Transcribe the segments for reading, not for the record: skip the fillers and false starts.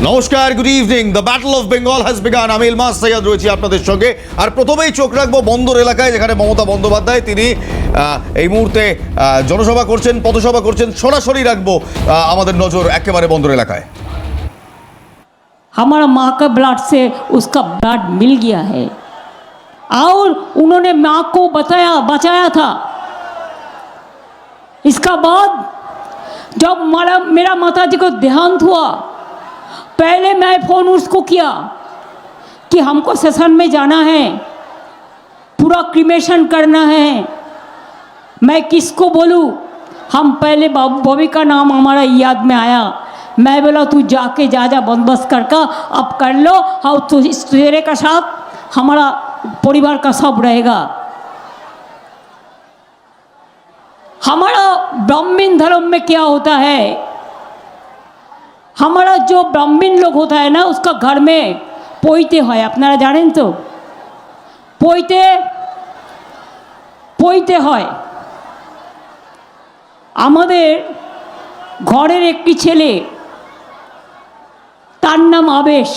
নমস্কার, good evening. The battle of Bengal has began. আমি ইলমাস সৈয়দ রয়েছি আপনাদের সঙ্গে। আর প্রথমেই চোখ রাখবো বন্দর এলাকায়, যেখানে মমতা বন্দ্যোপাধ্যায় তিনি এই মুহূর্তে জনসভা করছেন, পথসভা করছেন। সরাসরি রাখবো আমাদের নজর একেবারে বন্দর এলাকায়। हमारा माँ का ब्लड से उसका ब्लड मिल गया है और उन्होंने माँ को बचाया था। इसका बाद जब मेरा माताजी को देहांत हुआ, पहले मैं फ़ोन उसको किया कि हमको सेशन में जाना है, पूरा क्रिमेशन करना है। मैं किसको बोलूँ? हम पहले बॉबी का नाम हमारा याद में आया। मैं बोला तू जाके जा बंदोबस्त करके अब कर लो, और तो तेरे का साथ हमारा परिवार का सब रहेगा। हमारा ब्राह्मण धर्म में क्या होता है, हमारा जो ब्राह्मण लोग होता है ना, उसका घर में पोईते है। अपनारा जानें तो पोईते है। আমাদের ঘরের একটি ছেলে, তার নাম আবেশ,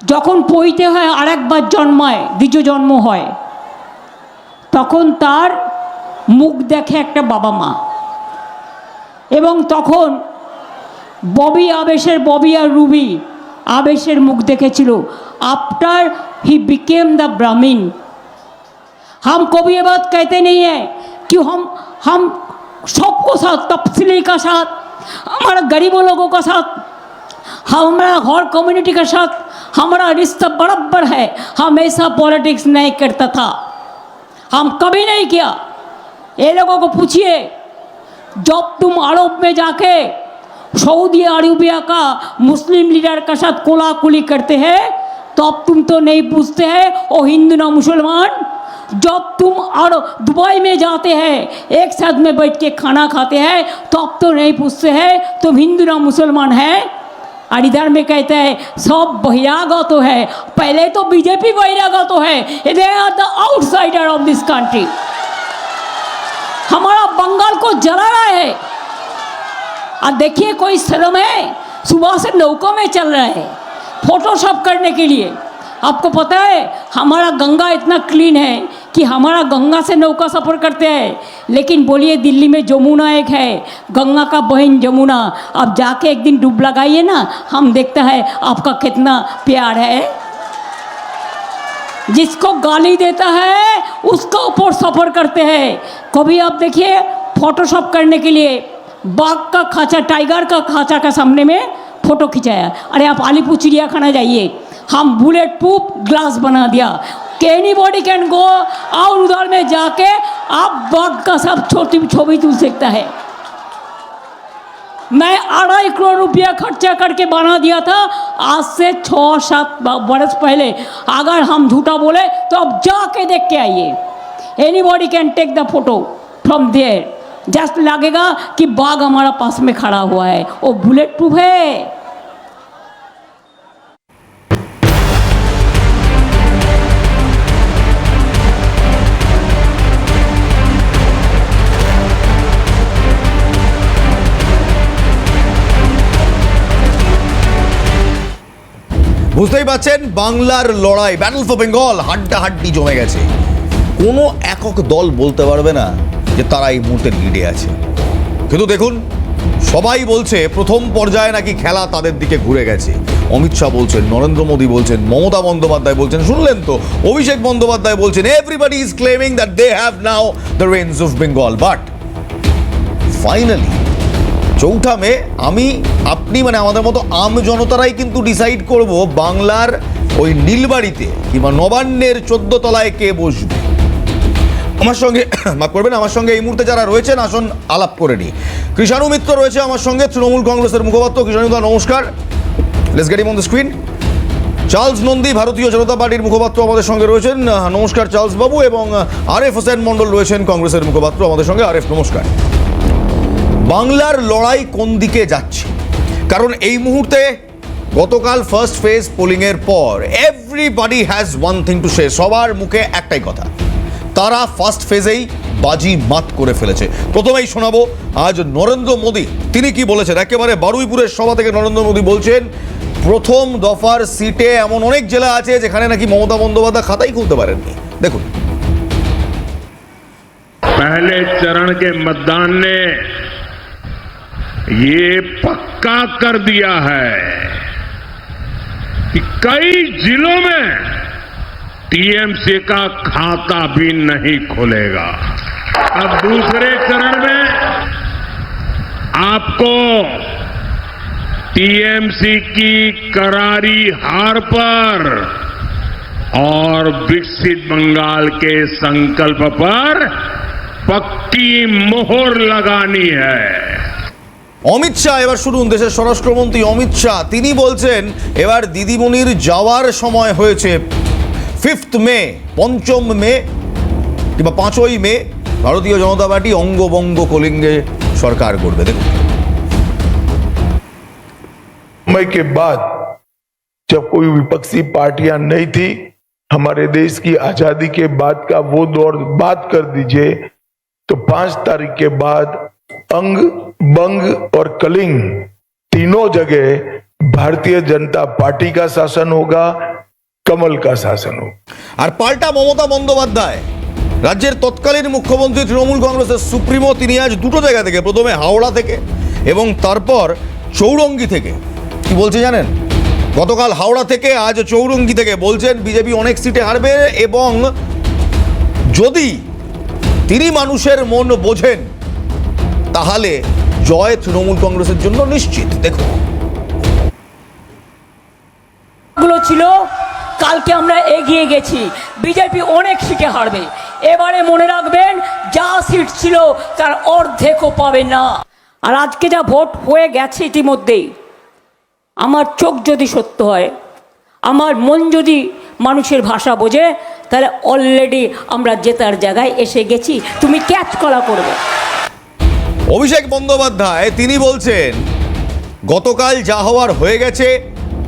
যখন পইতে হয় আরেকবার জন্মায়, দ্বিতীয় জন্ম হয়, তখন তার মুখ দেখে একটা বাবা মা। এবং তখন ববি আর রুবি আবেশের মুখ দেখেছিল। आफ्टर ही बिकेम द ब्राह्मण। हम कभी ये बात कहते नहीं है कि हम सबको साथ, तपसीली का साथ, हमारा गरीबों लोगों का साथ, हमारा हर कम्युनिटी का साथ हमारा रिश्ता बराबर है। हम ऐसा पॉलिटिक्स नहीं करता था, हम कभी नहीं किया। ये लोगों को पूछिए, जब तुम अरब में जाके सऊदी अरेबिया का मुस्लिम लीडर के साथ कोलाकुली करते हैं, तब तुम तो नहीं पूछते हैं वो हिंदू ना मुसलमान। जब तुम और दुबई में जाते हैं, एक साथ में बैठ के खाना खाते हैं, तब तो नहीं पूछते हैं तुम हिंदू ना मुसलमान है। और इधर में कहते हैं सब बहिरागत है। पहले तो बीजेपी बहिरागत है, they are the outsider of this country. हमारा बंगाल को जला रहा है। और देखिए कोई शर्म है, सुबह से नौका में चल रहा है फोटोशॉप करने के लिए। आपको पता है हमारा गंगा इतना क्लीन है कि हमारा गंगा से नौका सफ़र करते हैं। लेकिन बोलिए दिल्ली में जमुना एक है, गंगा का बहन जमुना, आप जाके एक दिन डूब लगाइए ना, हम देखता है आपका कितना प्यार है। जिसको गाली देता है उसका ऊपर सफ़र करते हैं। कभी आप देखिए फोटोशॉप करने के लिए बाघ का खांचा, टाइगर का खांचा का सामने में फ़ोटो खिंचाया। अरे आप अलीपुर चिड़ियाखाना जाइए, हम बुलेट प्रूफ ग्लास बना दिया, एनीबॉडी कैन गो, और उधर में जाके आप बाघ का सब छोटी छवि तुल सकता है। मैं 2.5 करोड़ रुपया खर्चा करके बना दिया था आज से 6-7 बरस पहले। अगर हम झूठा बोले तो अब जाके देख के आइए। Anybody can take the photo from there. Just लगेगा कि बाघ हमारा पास में खड़ा हुआ है, वो बुलेट प्रूफ है। বুঝতেই পারছেন বাংলার লড়াই, ব্যাটল ফর বেঙ্গল, হাড্ডাহাড্ডি জমে গেছে। কোনো একক দল বলতে পারবে না যে তারা এই মুহূর্তে লিডে আছে। কিন্তু দেখুন, সবাই বলছে প্রথম পর্যায়ে নাকি খেলা তাদের দিকে ঘুরে গেছে। অমিত শাহ বলছেন, নরেন্দ্র মোদী বলছেন, মমতা বন্দ্যোপাধ্যায় বলছেন, শুনলেন তো অভিষেক বন্দ্যোপাধ্যায় বলছেন, everybody is claiming that they have now the range of Bengal. But finally 4 May আপনি মানে আমাদের মতো আম জনতারাই কিন্তু ডিসাইড করব বাংলার ওই নীলবাড়িতে কিংবা নবান্নের 14 তলায় কে বসবে। আমার সঙ্গে মাফ করবেন, আমার সঙ্গে এই মুহূর্তে যারা রয়েছেন আসুন আলাপ করে নিই। কৃষাণু মিত্র রয়েছে আমার সঙ্গে, তৃণমূল কংগ্রেসের মুখপাত্র। কৃষাণুদা নমস্কার, let's get him on the screen. Charles Nandi ভারতীয় জনতা পার্টির মুখপাত্র আমাদের সঙ্গে রয়েছেন, নমস্কার চার্লস বাবু। এবং আরএফ হোসেন মণ্ডল রয়েছেন কংগ্রেসের মুখপাত্র আমাদের সঙ্গে। আরএফ নমস্কার। বাংলার লড়াই কোন দিকে যাচ্ছে? কারণ এই মুহূর্তে গতকাল ফার্স্ট ফেজ পোলিংয়ের পর everybody has one thing to say. সবার মুখে একটাই কথা, তারা ফার্স্ট ফেজেই বাজি মাত করে ফেলেছে। প্রথমেই শোনাবো আজ নরেন্দ্র মোদী তিনি কি বলেছেন। একেবারে বারুইপুরের সভা থেকে নরেন্দ্র মোদী বলছেন প্রথম দফার সিটে এমন অনেক জেলা আছে যেখানে নাকি মমতা বন্দ্যোপাধ্যায় খাতাই খুলতে পারেননি। দেখুন, पहले चरण के मतदान ने ये पक्का कर दिया है कि कई जिलों में टीएमसी का खाता भी नहीं खुलेगा। अब दूसरे चरण में आपको टीएमसी की करारी हार पर और विकसित बंगाल के संकल्प पर पक्की मोहर लगानी है। অমিত শাহ এবার শুনুন, দেশের স্বরাষ্ট্রমন্ত্রী অমিত শাহ তিনি বলছেন এবার দিদিমণির যাওয়ার সময় হয়েছে। 5 মে, 5 মে কিংবা 5ই মে ভারতীয় জনতা পার্টি অঙ্গবঙ্গ কলিঙ্গে সরকার করবে। দেখুন, समय के बाद जब कोई विपक्षी पार्टियां नहीं थी, हमारे देश की आजादी के बाद का वो दौर बात कर दीजिए, तो 5 तारीख के बाद अंग बंग और कलिंग तीनों जगह भारतीय जनता पार्टी का शासन होगा, कमल का शासन होगा। আর পাল্টা মমতা বন্দ্যোপাধ্যায় রাজ্যের তৎকালীন মুখ্যমন্ত্রী তৃণমূল কংগ্রেসের সুপ্রিমো তিনি আজ দুটো জায়গা থেকে, প্রথমে হাওড়া থেকে এবং তারপর চৌরঙ্গি থেকে কি বলছে জানেন? গতকাল হাওড়া থেকে, আজ চৌরঙ্গি থেকে বলছেন বিজেপি অনেক সিটে হারবে এবং যদি তিনি মানুষের মন বোঝেন তাহলে জয় তৃণমূল কংগ্রেসের জন্য নিশ্চিত। দেখুন, গুলো ছিল কালকে আমরা এগিয়ে গেছি, বিজেপি অনেক সিটে হারবে। এবারে মনে রাখবেন যা সিট ছিল তার অর্ধেকও পাবে না। আর আজকে যা ভোট হয়ে গেছে ইতিমধ্যেই, আমার চোখ যদি সত্য হয়, আমার মন যদি মানুষের ভাষা বোঝে, তাহলে অলরেডি আমরা জেতার জায়গায় এসে গেছি। তুমি ক্যাচ করা করবে। অভিষেক বন্দ্যোপাধ্যায় তিনি বলছেন গতকাল যা হওয়ার হয়ে গেছে,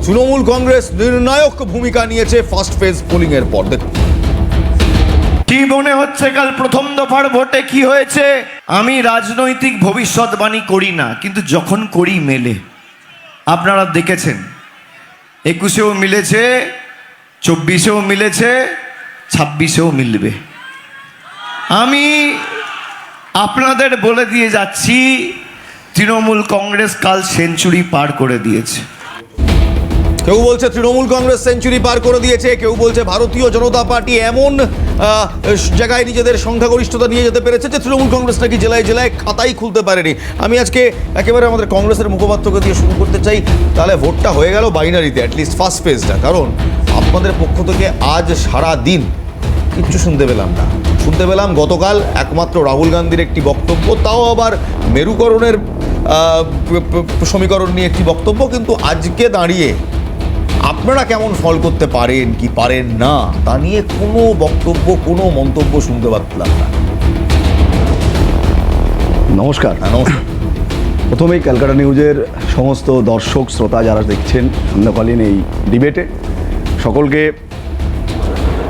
তৃণমূল কংগ্রেস নির্ণায়ক ভূমিকা নিয়েছে ফার্স্ট ফেজ পোলিং এর পর। দেখুন, কি মনে হচ্ছে কাল প্রথম দফার ভোটে কি হয়েছে? আমি রাজনৈতিক ভবিষ্যৎবাণী করি না, কিন্তু যখন করি মেলে। আপনারা দেখেছেন 21-এও মিলেছে, 24-এও মিলেছে, 26-এও মিলবে। আমি আপনাদের বলে দিয়ে যাচ্ছি তৃণমূল কংগ্রেস কাল সেঞ্চুরি পার করে দিয়েছে। কেউ বলছে তৃণমূল কংগ্রেস সেঞ্চুরি পার করে দিয়েছে, কেউ বলছে ভারতীয় জনতা পার্টি এমন জায়গায় নিজেদের সংখ্যাগরিষ্ঠতা নিয়ে যেতে পেরেছে যে তৃণমূল কংগ্রেস নাকি জেলায় জেলায় খাতাই খুলতে পারেনি। আমি আজকে একেবারে আমাদের কংগ্রেসের মুখপাত্রকে দিয়ে শুরু করতে চাই, তাহলে ভোটটা হয়ে গেল বাইনারিতে, অ্যাটলিস্ট ফার্স্ট ফেজটা। কারণ আপনাদের পক্ষ থেকে আজ সারা দিন কিচ্ছু শুনতে পেলাম না। শুনতে পেলাম গতকাল একমাত্র রাহুল গান্ধীর একটি বক্তব্য, তাও আবার মেরুকরণের সমীকরণ নিয়ে একটি বক্তব্য। কিন্তু আজকে দাঁড়িয়ে আপনারা কেমন ফল করতে পারেন কি পারেন না তা নিয়ে কোনো বক্তব্য, কোনো মন্তব্য শুনতে পারলাম না। নমস্কার। নমস্কার। প্রথমেই ক্যালকাটা নিউজের সমস্ত দর্শক শ্রোতা যারা দেখছেন সান্ধ্যকালীন এই ডিবেটে, সকলকে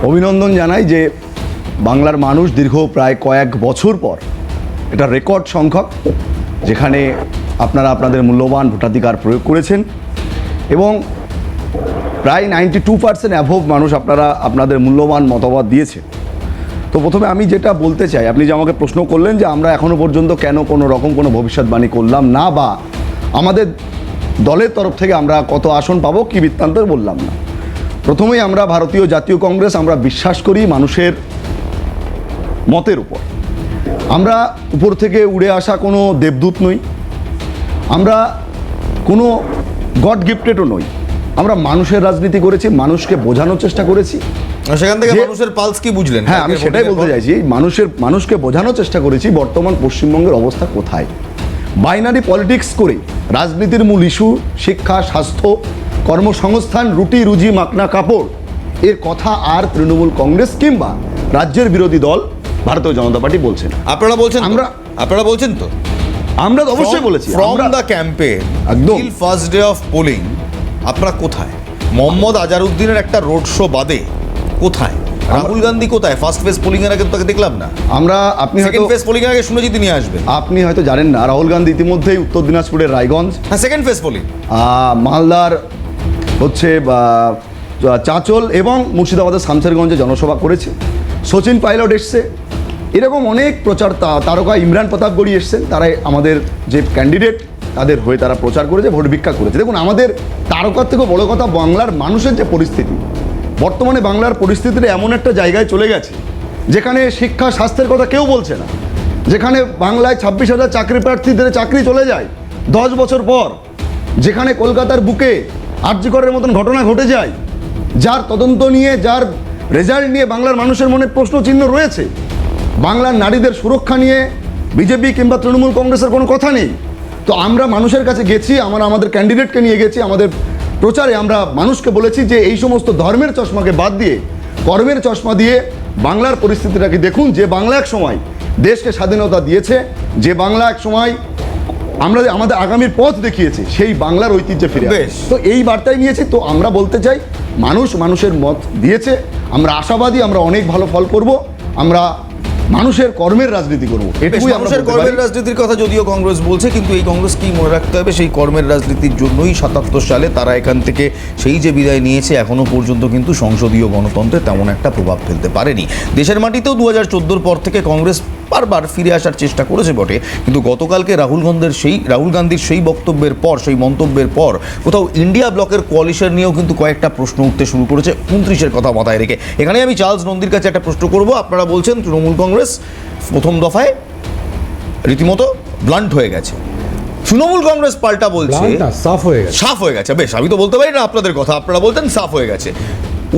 অভিনন্দন জানাই যে বাংলার মানুষ দীর্ঘ প্রায় কয়েক বছর পর এটা রেকর্ড সংখ্যক যেখানে আপনারা আপনাদের মূল্যবান ভোটাধিকার প্রয়োগ করেছেন এবং প্রায় 92% অ্যাভোভ মানুষ আপনারা আপনাদের মূল্যবান মতামত দিয়েছে। তো প্রথমে আমি যেটা বলতে চাই, আপনি যে আমাকে প্রশ্ন করলেন যে আমরা এখনও পর্যন্ত কেন কোনো রকম কোনো ভবিষ্যৎবাণী করলাম না বা আমাদের দলের তরফ থেকে আমরা কত আসন পাবো কি বৃত্তান্ত বললাম না। প্রথমেই আমরা ভারতীয় জাতীয় কংগ্রেস আমরা বিশ্বাস করি মানুষের মতের উপর। আমরা উপর থেকে উড়ে আসা কোনো দেবদূত নই, আমরা কোনো গড গিফটেডও নই। আমরা মানুষের রাজনীতি করেছি, মানুষকে বোঝানোর চেষ্টা করেছি। সেখান থেকে মানুষের পালস কি বুঝলেন? হ্যাঁ, আমি সেটাই বলতে চাইছি। মানুষকে বোঝানোর চেষ্টা করেছি বর্তমান পশ্চিমবঙ্গের অবস্থা কোথায়। বাইনারি পলিটিক্স করে রাজনীতির মূল ইস্যু শিক্ষা, স্বাস্থ্য, কর্মসংস্থান, রুটি রুজি মাকনা কাপড় এর কথা আর তৃণমূল কংগ্রেস কিংবা রাজ্যের বিরোধী দল ভারতীয় জনতা পার্টি বলছেন। আপনারা বলছেন, আপনারা বলছেন তো? আমরা তো অবশ্যই বলেছি। ফ্রম দ্য ক্যাম্পেইন একদম till first day of polling আপনারা কোথায়? মোহাম্মদ আজারউদ্দিনের একটা রোড শো বাদে কোথায়? রাহুল গান্ধী কোথায়? ফার্স্ট ফেজ পোলিং এর আগে তো তাকে দেখলাম না। আপনি হয়তো সেকেন্ড ফেজ পোলিং এর আগে শুনেছি তিনি আসবেন। আপনি হয়তো জানেন না, রাহুল গান্ধী ইতিমধ্যেই উত্তর দিনাজপুরের রায়গঞ্জ, হ্যাঁ সেকেন্ড ফেজ পোলিং, মালদার হচ্ছে চাঁচল এবং মুর্শিদাবাদের শামশেরগঞ্জে জনসভা করেছে। সচিন পাইলট এসছে, এরকম অনেক প্রচার তারকা, ইমরান প্রতাপগড়ি এসছেন, তারাই আমাদের যে ক্যান্ডিডেট তাদের হয়ে তারা প্রচার করেছে, ভোট ভিক্ষা করেছে। দেখুন, আমাদের তারকার থেকে বড় কথা বাংলার মানুষের যে পরিস্থিতি, বর্তমানে বাংলার পরিস্থিতিটা এমন একটা জায়গায় চলে গেছে যেখানে শিক্ষা স্বাস্থ্যের কথা কেউ বলছে না, যেখানে বাংলায় 26,000 চাকরি প্রার্থীদের চাকরি চলে যায় 10 বছর পর, যেখানে কলকাতার বুকে আরজি করের মতন ঘটনা ঘটে যায়, যার তদন্ত নিয়ে, যার রেজাল্ট নিয়ে বাংলার মানুষের মনে প্রশ্নচিহ্ন রয়েছে। বাংলার নারীদের সুরক্ষা নিয়ে বিজেপি কিংবা তৃণমূল কংগ্রেসের কোনো কথা নেই। তো আমরা মানুষের কাছে গেছি, আমরা আমাদের ক্যান্ডিডেটকে নিয়ে গেছি, আমাদের প্রচারে আমরা মানুষকে বলেছি যে এই সমস্ত ধর্মের চশমাকে বাদ দিয়ে কর্মের চশমা দিয়ে বাংলার পরিস্থিতিটাকে দেখুন। যে বাংলা এক সময় দেশকে স্বাধীনতা দিয়েছে, যে বাংলা এক সময় আমরা আমাদের আগামীর পথ দেখিয়েছে, সেই বাংলার ঐতিহ্যে ফিরে আসবে। বেশ। তো এই বার্তাই নিয়েছি। তো আমরা বলতে চাই, মানুষের মত দিয়েছে, আমরা আশাবাদী, আমরা অনেক ভালো ফল করব, আমরা মানুষের কর্মের রাজনীতি করবো, এটুকুই আমরা মানুষের বলতে কর্মের পারি। রাজনীতির কথা যদিও কংগ্রেস বলছে, কিন্তু এই কংগ্রেসকেই মনে রাখতে হবে সেই কর্মের রাজনীতির জন্যই 77 সালে তারা এখান থেকে সেই যে বিদায় নিয়েছে, এখনো পর্যন্ত কিন্তু সংসদীয় গণতন্ত্রে তেমন একটা প্রভাব ফেলতে পারেনি। দেশের মাটিতেও 2014 পর থেকে কংগ্রেস বারবার ফিরে আসার চেষ্টা করেছে বটে, কিন্তু গতকালকে রাহুল গান্ধীর সেই বক্তব্যের পর, সেই মন্তব্যের পর কোথাও ইন্ডিয়া ব্লকের কোয়ালিশন নিয়েও কিন্তু কয়েকটা প্রশ্ন উঠতে শুরু করেছে 29-এর কথা মাথায় রেখে। এখানে আমি চার্লস নন্দীর কাছে একটা প্রশ্ন করব। আপনারা বলছেন তৃণমূল কংগ্রেস প্রথম দফায় রীতিমতো ব্লান্ট হয়ে গেছে, তৃণমূল কংগ্রেস পাল্টা বলছে সাফ হয়ে গেছে। সাফ হয়ে গেছে। বেশ, আমি তো বলতে পারি না আপনাদের কথা, আপনারা বলতেন সাফ হয়ে গেছে।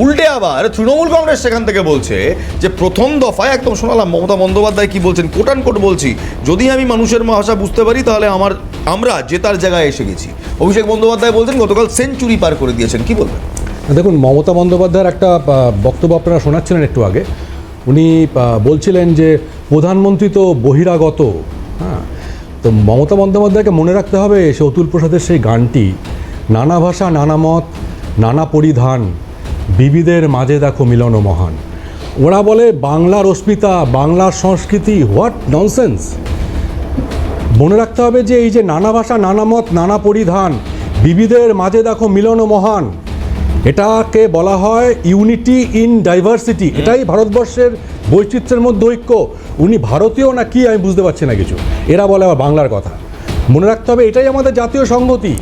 উল্টে আবার তৃণমূল কংগ্রেস সেখান থেকে বলছে যে প্রথম দফায়, একদম শোনালাম মমতা বন্দ্যোপাধ্যায় কি বলছেন, কোট অ্যান্ড কোট বলছি, যদি আমি মানুষের ভাষা বুঝতে পারি তাহলে আমরা জেতার জায়গায় এসে গেছি। অভিষেক বন্দ্যোপাধ্যায় বলছেন গতকাল সেঞ্চুরি পার করে দিয়েছেন, কি বলবেন? দেখুন, মমতা বন্দ্যোপাধ্যায়ের একটা বক্তব্য আপনারা শোনাচ্ছিলেন একটু আগে। উনি বলছিলেন যে প্রধানমন্ত্রী তো বহিরাগত। হ্যাঁ, তো মমতা বন্দ্যোপাধ্যায়কে মনে রাখতে হবে সে অতুল প্রসাদের সেই গানটি, নানা ভাষা নানা মত নানা পরিধান, বিবিধের মাঝে দেখো মিলন মহান। ওরা বলে বাংলার অস্মিতা, বাংলার সংস্কৃতি, হোয়াট ননসেন্স। মনে রাখতে হবে যে এই যে নানা ভাষা নানা মত নানা পরিধান, বিবিধের মাঝে দেখো মিলন মহান, এটাকে বলা হয় ইউনিটি ইন ডাইভার্সিটি। এটাই ভারতবর্ষের বৈচিত্র্যের মধ্যে ঐক্য। উনি ভারতীয় না কি আমি বুঝতে পারছি না কিছু, এরা বলে আবার বাংলার কথা। মনে রাখতে হবে এটাই আমাদের জাতীয় সংহতি,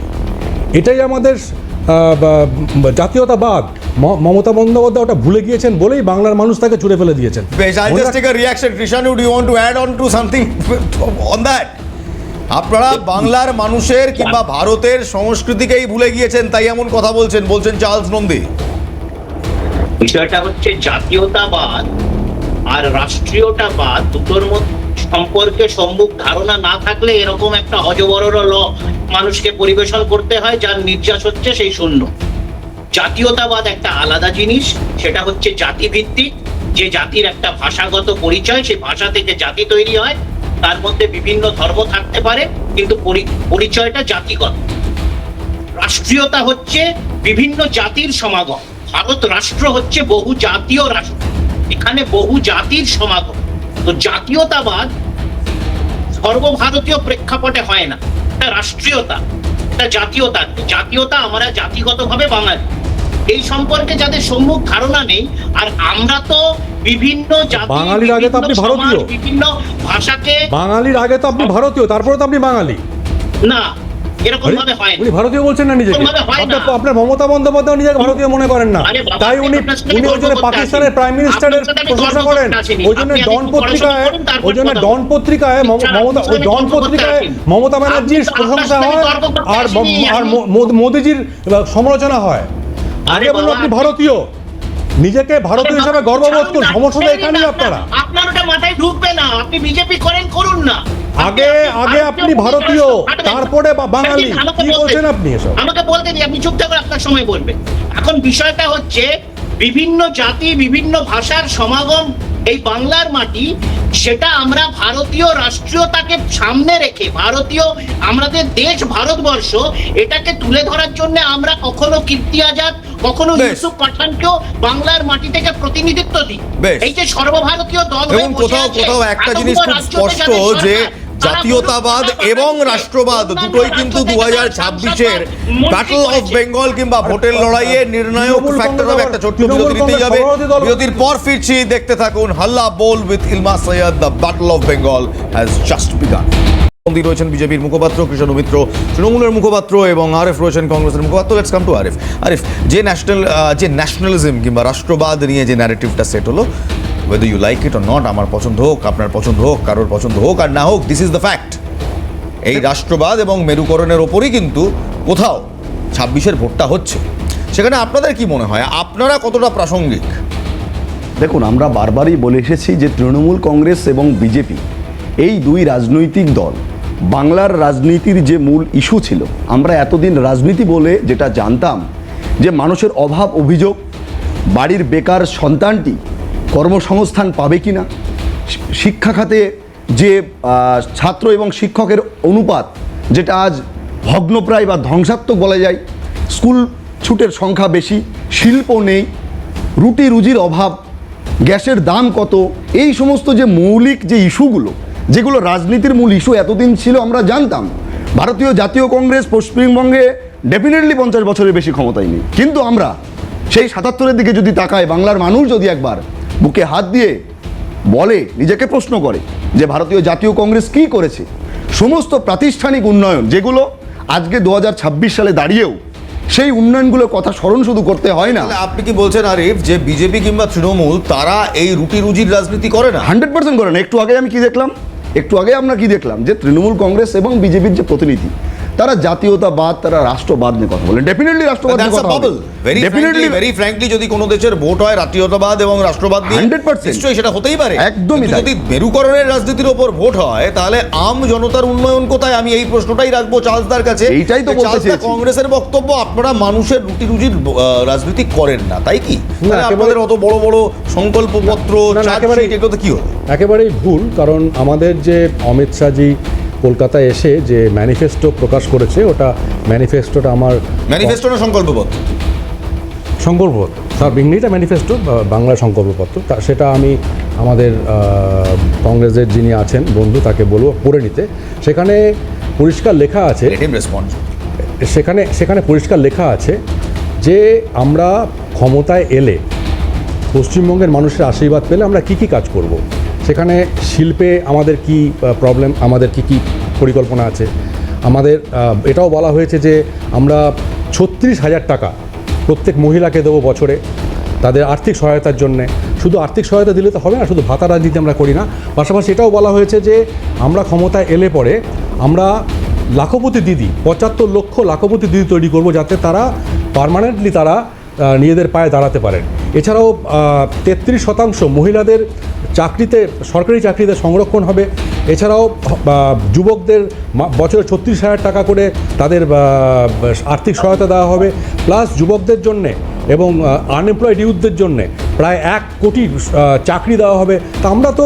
এটাই আমাদের জাতীয়তাবাদ। মমতা বন্দ্যোপাধ্যায় ওটা ভুলে গিয়েছেন বলেই বাংলার মানুষ তাকে ছুড়ে ফেলে দিয়েছেন। I'll just take a reaction. Krishanu, do you want to add on to something on that? আপনারা বাংলার মানুষের কিংবা ভারতের সংস্কৃতিকেই ভুলে গিয়েছেন, তাই এমন কথা বলছেন চার্লস নন্দী। বিষয়টা হচ্ছে জাতীয়তাবাদ আর রাষ্ট্রীয়তাবাদ দুটোর মধ্যে সম্পর্কে সম্মুখ ধারণা না থাকলে এরকম একটা অজবরর ল মানুষকে পরিবেশন করতে হয়, যার নির্যাস হচ্ছে সেই শূন্য। জাতীয়তাবাদ একটা আলাদা জিনিস, সেটা হচ্ছে জাতিভিত্তিক, যে জাতির একটা ভাষাগত পরিচয়, সেই ভাষা থেকে জাতি তৈরি হয়, তার মধ্যে বিভিন্ন ধর্ম থাকতে পারে, কিন্তু পরিচয়টা জাতিগত। রাষ্ট্রীয়তা হচ্ছে বিভিন্ন জাতির সমাগম। ভারত রাষ্ট্র হচ্ছে বহু জাতীয় রাষ্ট্র, এখানে বহু জাতির সমাগম। তো জাতীয়তাবাদ সর্বভারতীয় প্রেক্ষাপটে হয় না, এটা রাষ্ট্রীয়তা, এটা জাতীয়তা। জাতীয়তা আমরা জাতিগতভাবে বাঙালি, এই সম্পর্কে যাদের সম্মুখ ধারণা নেই। আর আমরা তো বিভিন্ন জাতি, বাঙালির আগে তো আপনি ভারতীয়, বিভিন্ন ভাষাকে, বাঙালির আগে তো আপনি ভারতীয়, তারপরে তো আপনি বাঙালি না, এরকম ভাবে হয় না। উনি ভারতীয় বলছেন না নিজেকে। আপনার মমতা বন্দ্যোপাধ্যায় নিজেকে ভারতীয় মনে করেন না, তাই উনি ওই জন্য পাকিস্তানের প্রাইম মিনিস্টারের প্রশংসা করেন। ওই জন্য ডন পত্রিকায় মমতা ব্যানার্জির প্রশংসা হয় আর মোদিজির সমালোচনা হয়। আগে বলুন আপনি ভারতীয়, নিজেকে ভারতীয় হিসাবে গর্ববোধ করুন। সমস্যাটা এখানেই আপনার ওটা মাথায় ঢুকবে না। আপনি বিজেপি করুন না। আগে আপনি ভারতীয়, তারপরে বাঙালি। কি বলছেন আপনি এসব? আমাকে বলতে দিন, আপনি চুপ থাকুন, আপনার সময় বলবেন। এখন বিষয়টা হচ্ছে বিভিন্ন জাতি বিভিন্ন ভাষার সমাগম এই বাংলার মাটি, সেটা আমরা ভারতীয় রাষ্ট্রীয়তাকে সামনে রেখে, ভারতীয় আমাদের দেশ ভারতবর্ষ, এটাকে তুলে ধরার জন্য আমরা কখনো কীর্তি আজাদ কখনো বেশ। ইউসুফ পাঠানকেও বাংলার মাটি থেকে প্রতিনিধিত্ব দিই। বেশ। এই যে সর্বভারতীয় দল হয়ে এবং বসে কোথাও আছে, কোথাও একটা এতগুলো জিনিস খুব রাজ্যতে স্পষ্ট যাদের সরকার, যে তারা জাতীয়তাবাদ বলুন, এবং বাংলার রাষ্ট্রবাদ রাজ্য দুটোই থেকে কিন্তু যারা 2026-এর মন্ত্রী ব্যাটল অফ করেছে। বেঙ্গল কিংবা ভোটের লড়াইয়ে নির্ণায়ক তৃণমূল ফ্যাক্টর হবে। কংগ্রেস একটা ছোট্ট তৃণমূল বিরতি নিতেই কংগ্রেস হবে। সভাপতি দল- বিরতির পর ফিরছি, দেখতে থাকুন Halla Bol with Ilma Syed. The battle of Bengal has just began. রয়েছেন বিজেপির মুখপাত্র কৃষ্ণ মিত্র, তৃণমূলের মুখপাত্র, এবং আরিফ রয়েছেন কংগ্রেসের মুখপাত্র। Let's come to Arif. Arif, যে ন্যাশনালিজম কিংবা রাষ্ট্রবাদ নিয়ে যে ন্যারেটিভটা সেট হলো, whether you like it or not, আমার পছন্দ হোক, আপনার পছন্দ হোক, কারোর পছন্দ হোক আর না হোক, দিস ইজ দ্য ফ্যাক্ট। এই রাষ্ট্রবাদ এবং মেরুকরণের ওপরই কিন্তু কোথাও 26-এর ভোটটা হচ্ছে। সেখানে আপনাদের কি মনে হয়, আপনারা কতটা প্রাসঙ্গিক? দেখুন, আমরা বারবারই বলে এসেছি যে তৃণমূল কংগ্রেস এবং বিজেপি এই দুই রাজনৈতিক দল বাংলার রাজনীতির যে মূল ইস্যু ছিল, আমরা এতদিন রাজনীতি বলে যেটা জানতাম যে মানুষের অভাব অভিযোগ, বাড়ির বেকার সন্তানটি কর্মসংস্থান পাবে কি না, শিক্ষা খাতে যে ছাত্র এবং শিক্ষকের অনুপাত যেটা আজ ভগ্নপ্রায় বা ধ্বংসাত্মক বলা যায়, স্কুল ছুটের সংখ্যা বেশি, শিল্প নেই, রুটি রুজির অভাব, গ্যাসের দাম কত, এই সমস্ত যে মৌলিক যে ইস্যুগুলো, যেগুলো রাজনীতির মূল ইস্যু এতদিন ছিল, আমরা জানতাম ভারতীয় জাতীয় কংগ্রেস পশ্চিমবঙ্গে ডেফিনেটলি 50 বছরের বেশি ক্ষমতায় নেই, কিন্তু আমরা সেই 77-এর দিকে যদি তাকায়, বাংলার মানুষ যদি একবার বুকে হাত দিয়ে বলে, নিজেকে প্রশ্ন করে যে ভারতীয় জাতীয় কংগ্রেস কী করেছে, সমস্ত প্রাতিষ্ঠানিক উন্নয়ন যেগুলো আজকে 2026 সালে দাঁড়িয়েও সেই উন্নয়নগুলোর কথা স্মরণ শুধু করতে হয় না। তাহলে আপনি কি বলছেন আরিফ যে বিজেপি কিংবা তৃণমূল তারা এই রুটি রুজির রাজনীতি করে না? 100% করে না। একটু আগে আমরা কি দেখলাম যে তৃণমূল কংগ্রেস এবং বিজেপির যে প্রতিনিধি, তারা জাতীয়তাবাদ, তারা রাষ্ট্রবাদ নিয়ে কথা বলেন। ডেফিনেটলি রাষ্ট্রবাদ নিয়ে কথা হবে। ভেরি ফ্র্যাঙ্কলি যদি কোনো দেশের ভোট হয় জাতীয়তাবাদ এবং রাষ্ট্রবাদ নিয়ে, 100% নিশ্চয়ই সেটা হতেই পারে। একদমই কিন্তু তাই। যদি মেরুকরণের রাজনীতির ওপর ভোট হয়, তাহলে আম জনতার উন্নয়ন কোথায়? আমি এই প্রশ্নটাই রাখবো চার্লসদার কাছে। এইটাই তো বলতে চার্লসদা, চেয়েছি। কংগ্রেসের বক্তব্য আপনারা মানুষের রুটি রুজির রাজনীতি করেন না, তাই কি? তাহলে একেবারে- আপনাদের অত বড় বড় সংকল্পপত্র, না, চার্জশিট, এগুলোতে কি হলো? একেবারেই ভুল। কারণ আমাদের যে অমিত শাহজি কলকাতায় এসে যে ম্যানিফেস্টো প্রকাশ করেছে, ওটা ম্যানিফেস্টোটা আমার ম্যানিফেস্টো না সংকল্পপত্র? সংকল্পপত্র, তার ইংরেজিটা ম্যানিফেস্টো, বাংলা সংকল্পপত্র, সেটা আমি আমাদের কংগ্রেসের যিনি আছেন বন্ধু, তাকে বলবো পড়ে নিতে। সেখানে পরিষ্কার লেখা আছে, Let him respond. সেখানে পরিষ্কার লেখা আছে যে আমরা ক্ষমতায় এলে, পশ্চিমবঙ্গের মানুষের আশীর্বাদ পেলে আমরা কি কি কাজ করব। সেখানে শিল্পে আমাদের কি প্রবলেম, আমাদের কি কি পরিকল্পনা আছে। আমাদের এটাও বলা হয়েছে যে আমরা 36,000 টাকা প্রত্যেক মহিলাকে দেবো বছরে, তাদের আর্থিক সহায়তার জন্যে। শুধু আর্থিক সহায়তা দিলে তো হবে না, শুধু ভাতা রাজনীতি আমরা করি না। পাশাপাশি এটাও বলা হয়েছে যে আমরা ক্ষমতায় এলে পরে আমরা লাখপতি দিদি, 75 লক্ষ লাখপতি দিদি তৈরি করব, যাতে তারা পার্মানেন্টলি তারা নিজেদের পায়ে দাঁড়াতে পারেন। এছাড়াও 33% মহিলাদের চাকরিতে, সরকারি চাকরিতে সংরক্ষণ হবে। এছাড়াও যুবকদের বছরে 36,000 টাকা করে তাদের আর্থিক সহায়তা দেওয়া হবে, প্লাস যুবকদের জন্যে এবং আনএমপ্লয়েড ইউথদের জন্যে প্রায় 1 কোটি চাকরি দেওয়া হবে। তা আমরা তো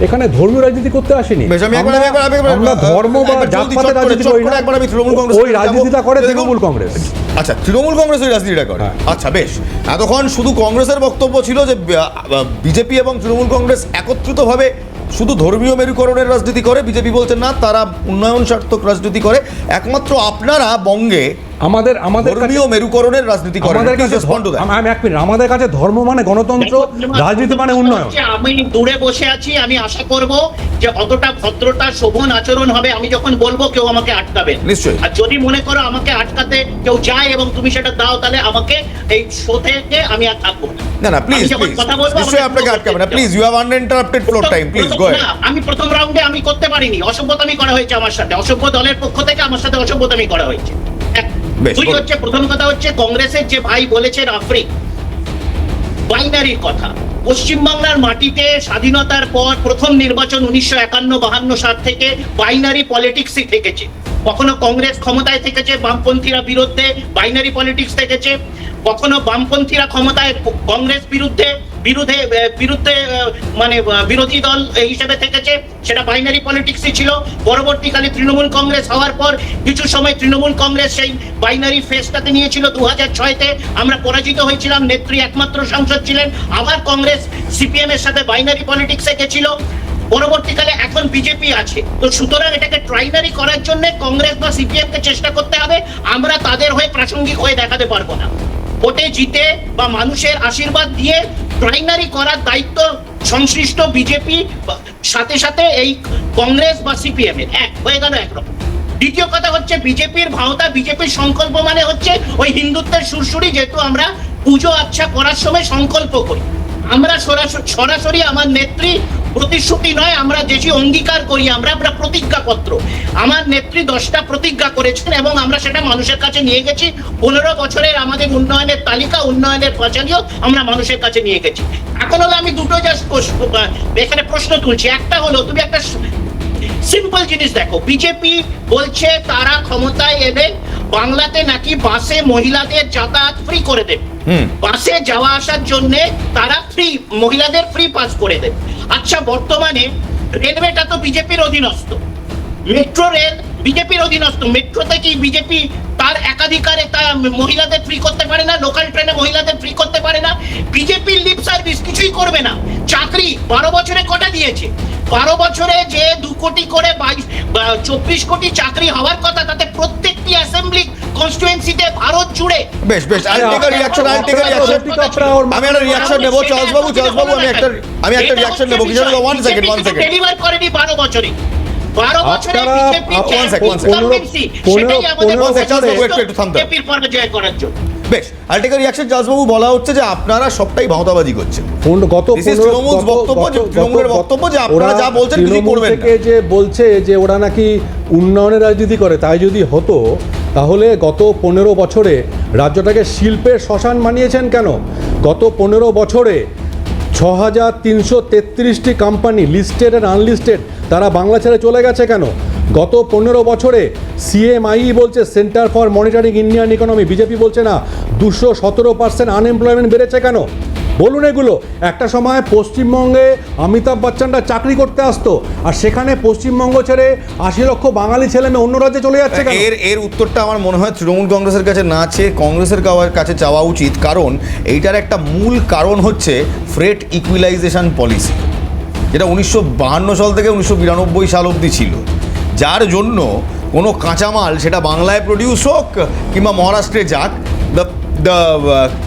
এখানে ধর্মীয় রাজনীতি করতে আসিনি, বেশ, আমি একবার- আমরা ধর্ম বা একবার জলদি জাতপাতের চট করে, রাজনীতি চট করি করে না। একবার আমি তৃণমূল কংগ্রেস ওই রাজনীতিটা করে তৃণমূল কংগ্রেস। আচ্ছা, তৃণমূল কংগ্রেস ওই রাজনীতিটা করে। হ্যাঁ। আচ্ছা, বেশ। এতক্ষণ শুধু কংগ্রেসের বক্তব্য ছিল যে বিজেপি এবং তৃণমূল কংগ্রেস একত্রিতভাবে শুধু ধর্মীয় মেরুকরণের রাজনীতি করে, বিজেপি বলছেন না, তারা উন্নয়ন স্বার্থক রাজনীতি করে। একমাত্র আপনারা বঙ্গে আমাদের ধর্মীয় মেরুকরণের রাজনীতি করেন। আমাদের কাছে আমি 1 মিনিট, আমাদের কাছে ধর্ম মানে গণতন্ত্র, রাজনীতি মানে উন্নয়ন। আমি দূরে বসে আছি, আমি আশা করব যে অতটা ভদ্রতা শোভন আচরণ হবে, আমি যখন বলবো কেউ আমাকে আটকাবে না। নিশ্চয়ই। আর যদি মনে করো আমাকে আটকাতে কেউ যায় এবং তুমি সেটা দাও, তাহলে আমাকে এই শো থেকে আমি আর থাকবো না না, প্লিজ আমি যখন প্লিজ, কথা বলবো, নিশ্চয়ই আমাকে আপনাকে আটকাবে না। Please, you have uninterrupted floor time, please go ahead. না, আমি প্রথম রাউন্ডে আমি করতে পারিনি, অসভ্যতামি করা হয়েছে আমার সাথে, অসভ্য দলের পক্ষ থেকে আমার সাথে অসভ্যতামি করা হয়েছে। বেশ, দুই বলুন। হচ্ছে, প্রথম কথা হচ্ছে কংগ্রেসের যে ভাই বলেছেন আফ্রিক বাইনারির কথা। পশ্চিমবাংলার মাটিতে স্বাধীনতার পর প্রথম নির্বাচন 1951-52 সাল থেকে বাইনারি পলিটিক্সই থেকেছে। কখনো কংগ্রেস ক্ষমতায় থেকেছে, বামপন্থীরা বিরুদ্ধে বাইনারি পলিটিক্স থেকেছে। কখনো বামপন্থীরা ক্ষমতায়, কংগ্রেস বিরুদ্ধে বিরুদ্ধে মানে বিরোধী দল হিসেবে থেকেছে, সেটা বাইনারি পলিটিক্সই ছিল। পরবর্তীকালে তৃণমূল কংগ্রেস হওয়ার পর কিছু সময় তৃণমূল কংগ্রেস সেই বাইনারি ফেসটাতে নিয়েছিল। 2006-তে আমরা পরাজিত হয়েছিলাম, নেত্রী একমাত্র সাংসদ ছিলেন। আবার কংগ্রেস সিপিএম এর সাথে বাইনারি পলিটিক্সে গেছিল। পরবর্তীকালে এখন বিজেপি আছে, তো সুতরাং এটাকে ট্রাইনারি করার জন্য কংগ্রেস বা সিপিএম কে চেষ্টা করতে হবে। আমরা তাদের হয়ে প্রাসঙ্গিক হয়ে দেখাতে পারবো না। ভোটে জিতে বা মানুষের আশীর্বাদ দিয়ে ট্রাইনারি করার দায়িত্ব সংশ্লিষ্ট বিজেপি, সাথে সাথে এই কংগ্রেস বা সিপিএম এর। এক হয়ে গেল একরকম। দ্বিতীয় কথা হচ্ছে বিজেপির ভাওতা, বিজেপির সংকল্প মানে হচ্ছে ওই হিন্দুত্বের সুরসুরি। যেহেতু আমরা পুজো আচ্ছা করার সময় সংকল্প করি, আমরা সরাসরি আমার নেত্রী প্রতিশ্রুতি নয়, আমরা যেটি অঙ্গীকার করি, আমরা প্রতিজ্ঞাপত্র। আমার নেত্রী 10টা প্রতিজ্ঞা করেছেন এবং আমরা সেটা মানুষের কাছে নিয়ে গেছি। 15 বছরের আমাদের উন্নয়নের তালিকা, উন্নয়নের পাঁচালিও আমরা মানুষের কাছে নিয়ে গেছি। এখন হলো আমি দুটো জাস্ট এখানে প্রশ্ন তুলছি। একটা হলো, তুমি একটা সিম্পল জিনিস দেখো, বিজেপি বলছে তারা ক্ষমতায় এলে বাংলাতে নাকি বাসে মহিলাদের যাতায়াত ফ্রি করে দেবে, বাসে যাওয়া আসার জন্য তারা ফ্রি, মহিলাদের ফ্রি পাস করে দেবে। আচ্ছা, বর্তমানে রেলওয়েটা তো বিজেপির অধীনস্থ, মেট্রো রেল বিজেপির অধীনস্থ, মেট্রোতে কি বিজেপি তার একাধিকারে তা মহিলাদের ফ্রি করতে পারে না? লোকাল ট্রেনে মহিলাদের ফ্রি করতে পারে না? বিজেপির লিপ সার্ভিস কিছুই করবে না। চাকরি 12 বছরে কটা দিয়েছে? 12 বছরে যে 2 কোটি করে 24 কোটি চাকরি হওয়ার কথা, তাতে প্রত্যেকটি অ্যাসেম্বলি কনস্টিটুয়েন্সিতে ভারত জুড়ে। বেশ I'll take a reaction. আমি একটা রিয়াকশন নেব। চার্লস বাবু আমি একটা রিয়াকশন নেব। কিশোর দা, 1 সেকেন্ড। ডেলিভার করেনি 12 বছরে। 12 বছরে বিজেপি পরাজয় করার জন্য। বেশ, I'll take a reaction. Charles বাবু, বলা হচ্ছে যে আপনারা সবটাই ভাওতাবাজি করছেন। তৃণমূলের বক্তব্য যে আপনারা যা বলছেন কিছু করবেন না। যে বলছে যে ওরা নাকি উন্নয়নের রাজনীতি করে, তাই যদি হতো তাহলে গত 15 বছরে রাজ্যটাকে শিল্পের শ্মশান বানিয়েছেন কেন? গত 15 বছরে 6333টি কোম্পানি, লিস্টেড অ্যান্ড আনলিস্টেড, তারা বাংলা ছেড়ে চলে গেছে কেন? গত 15 বছরে সিএমআই বলছে, centre for monitoring Indian economy, BJP বলছে না, 217% আনএমপ্লয়মেন্ট বেড়েছে কেন? বলুন এগুলো। একটা সময় পশ্চিমবঙ্গে অমিতাভ বচ্চনরা চাকরি করতে আসতো, আর সেখানে পশ্চিমবঙ্গ ছেড়ে 80 লক্ষ বাঙালি ছেলে মেয়ে অন্য রাজ্যে চলে যাচ্ছে কেন? এর উত্তরটা আমার মনে হয় তৃণমূল কংগ্রেসের কাছে না চেয়ে কংগ্রেসের কাছে চাওয়া উচিত। কারণ এইটার একটা মূল কারণ হচ্ছে ফ্রেট ইকুইলাইজেশন পলিসি, যেটা 1952 সাল থেকে 1992 সাল অবধি ছিল, যার জন্য কোনো কাঁচামাল সেটা বাংলায় প্রডিউস হোক কিংবা মহারাষ্ট্রে যাক, দ্য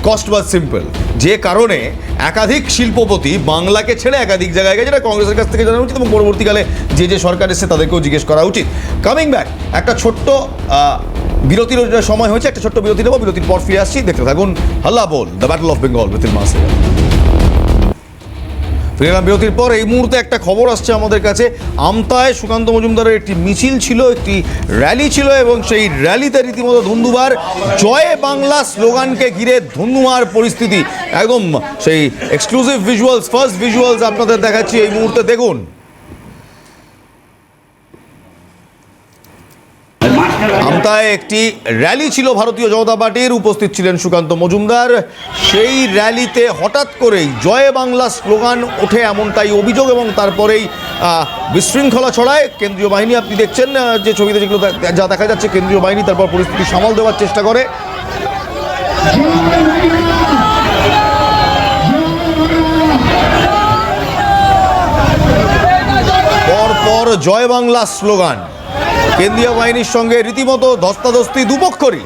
কস্ট ওয়াজ সিম্পল। যে কারণে একাধিক শিল্পপতি বাংলাকে ছেড়ে একাধিক জায়গায় গেছে, যেটা কংগ্রেসের কাছ থেকে জানা উচিত এবং পরবর্তীকালে যে সরকার এসেছে তাদেরকেও জিজ্ঞেস করা উচিত। কামিং ব্যাক, একটা ছোট্ট বিরতির সময় হয়েছে, একটা ছোট্ট বিরতি নেব। বিরতির পর ফিরে আসছি, দেখতে থাকুন Halla Bol, the battle of Bengal with মাস। ফিরলাম বিরতির পর। এই মুহূর্তে একটা খবর আসছে আমাদের কাছে। আমতায় সুকান্ত মজুমদারের একটি মিছিল ছিল, একটি র্যালি ছিল, এবং সেই র্যালিতে রীতিমতো ধুন্ধুমার, জয় বাংলা স্লোগানকে ঘিরে ধুন্ধুমার পরিস্থিতি। একদম সেই এক্সক্লুসিভ ভিজুয়ালস, ফার্স্ট ভিজুয়ালস আপনাদের দেখাচ্ছি এই মুহূর্তে, দেখুন। আমতায় একটি র্যালি ছিল ভারতীয় জনতা পার্টির, উপস্থিত ছিলেন সুকান্ত মজুমদার। সেই র্যালিতে হঠাৎ করেই জয় বাংলা স্লোগান ওঠে, এমনটাই অভিযোগ, এবং তারপরেই বিশৃঙ্খলা ছড়ায়। কেন্দ্রীয় বাহিনী, আপনি দেখছেন যে ছবিতে যেগুলো যা দেখা যাচ্ছে, কেন্দ্রীয় বাহিনী তারপর পরিস্থিতি সামাল দেওয়ার চেষ্টা করে। পরপর জয় বাংলা স্লোগান, কেন্দ্রীয় বাহিনীর সঙ্গে রীতিমতো ধস্তাধস্তি দুপক্ষরই।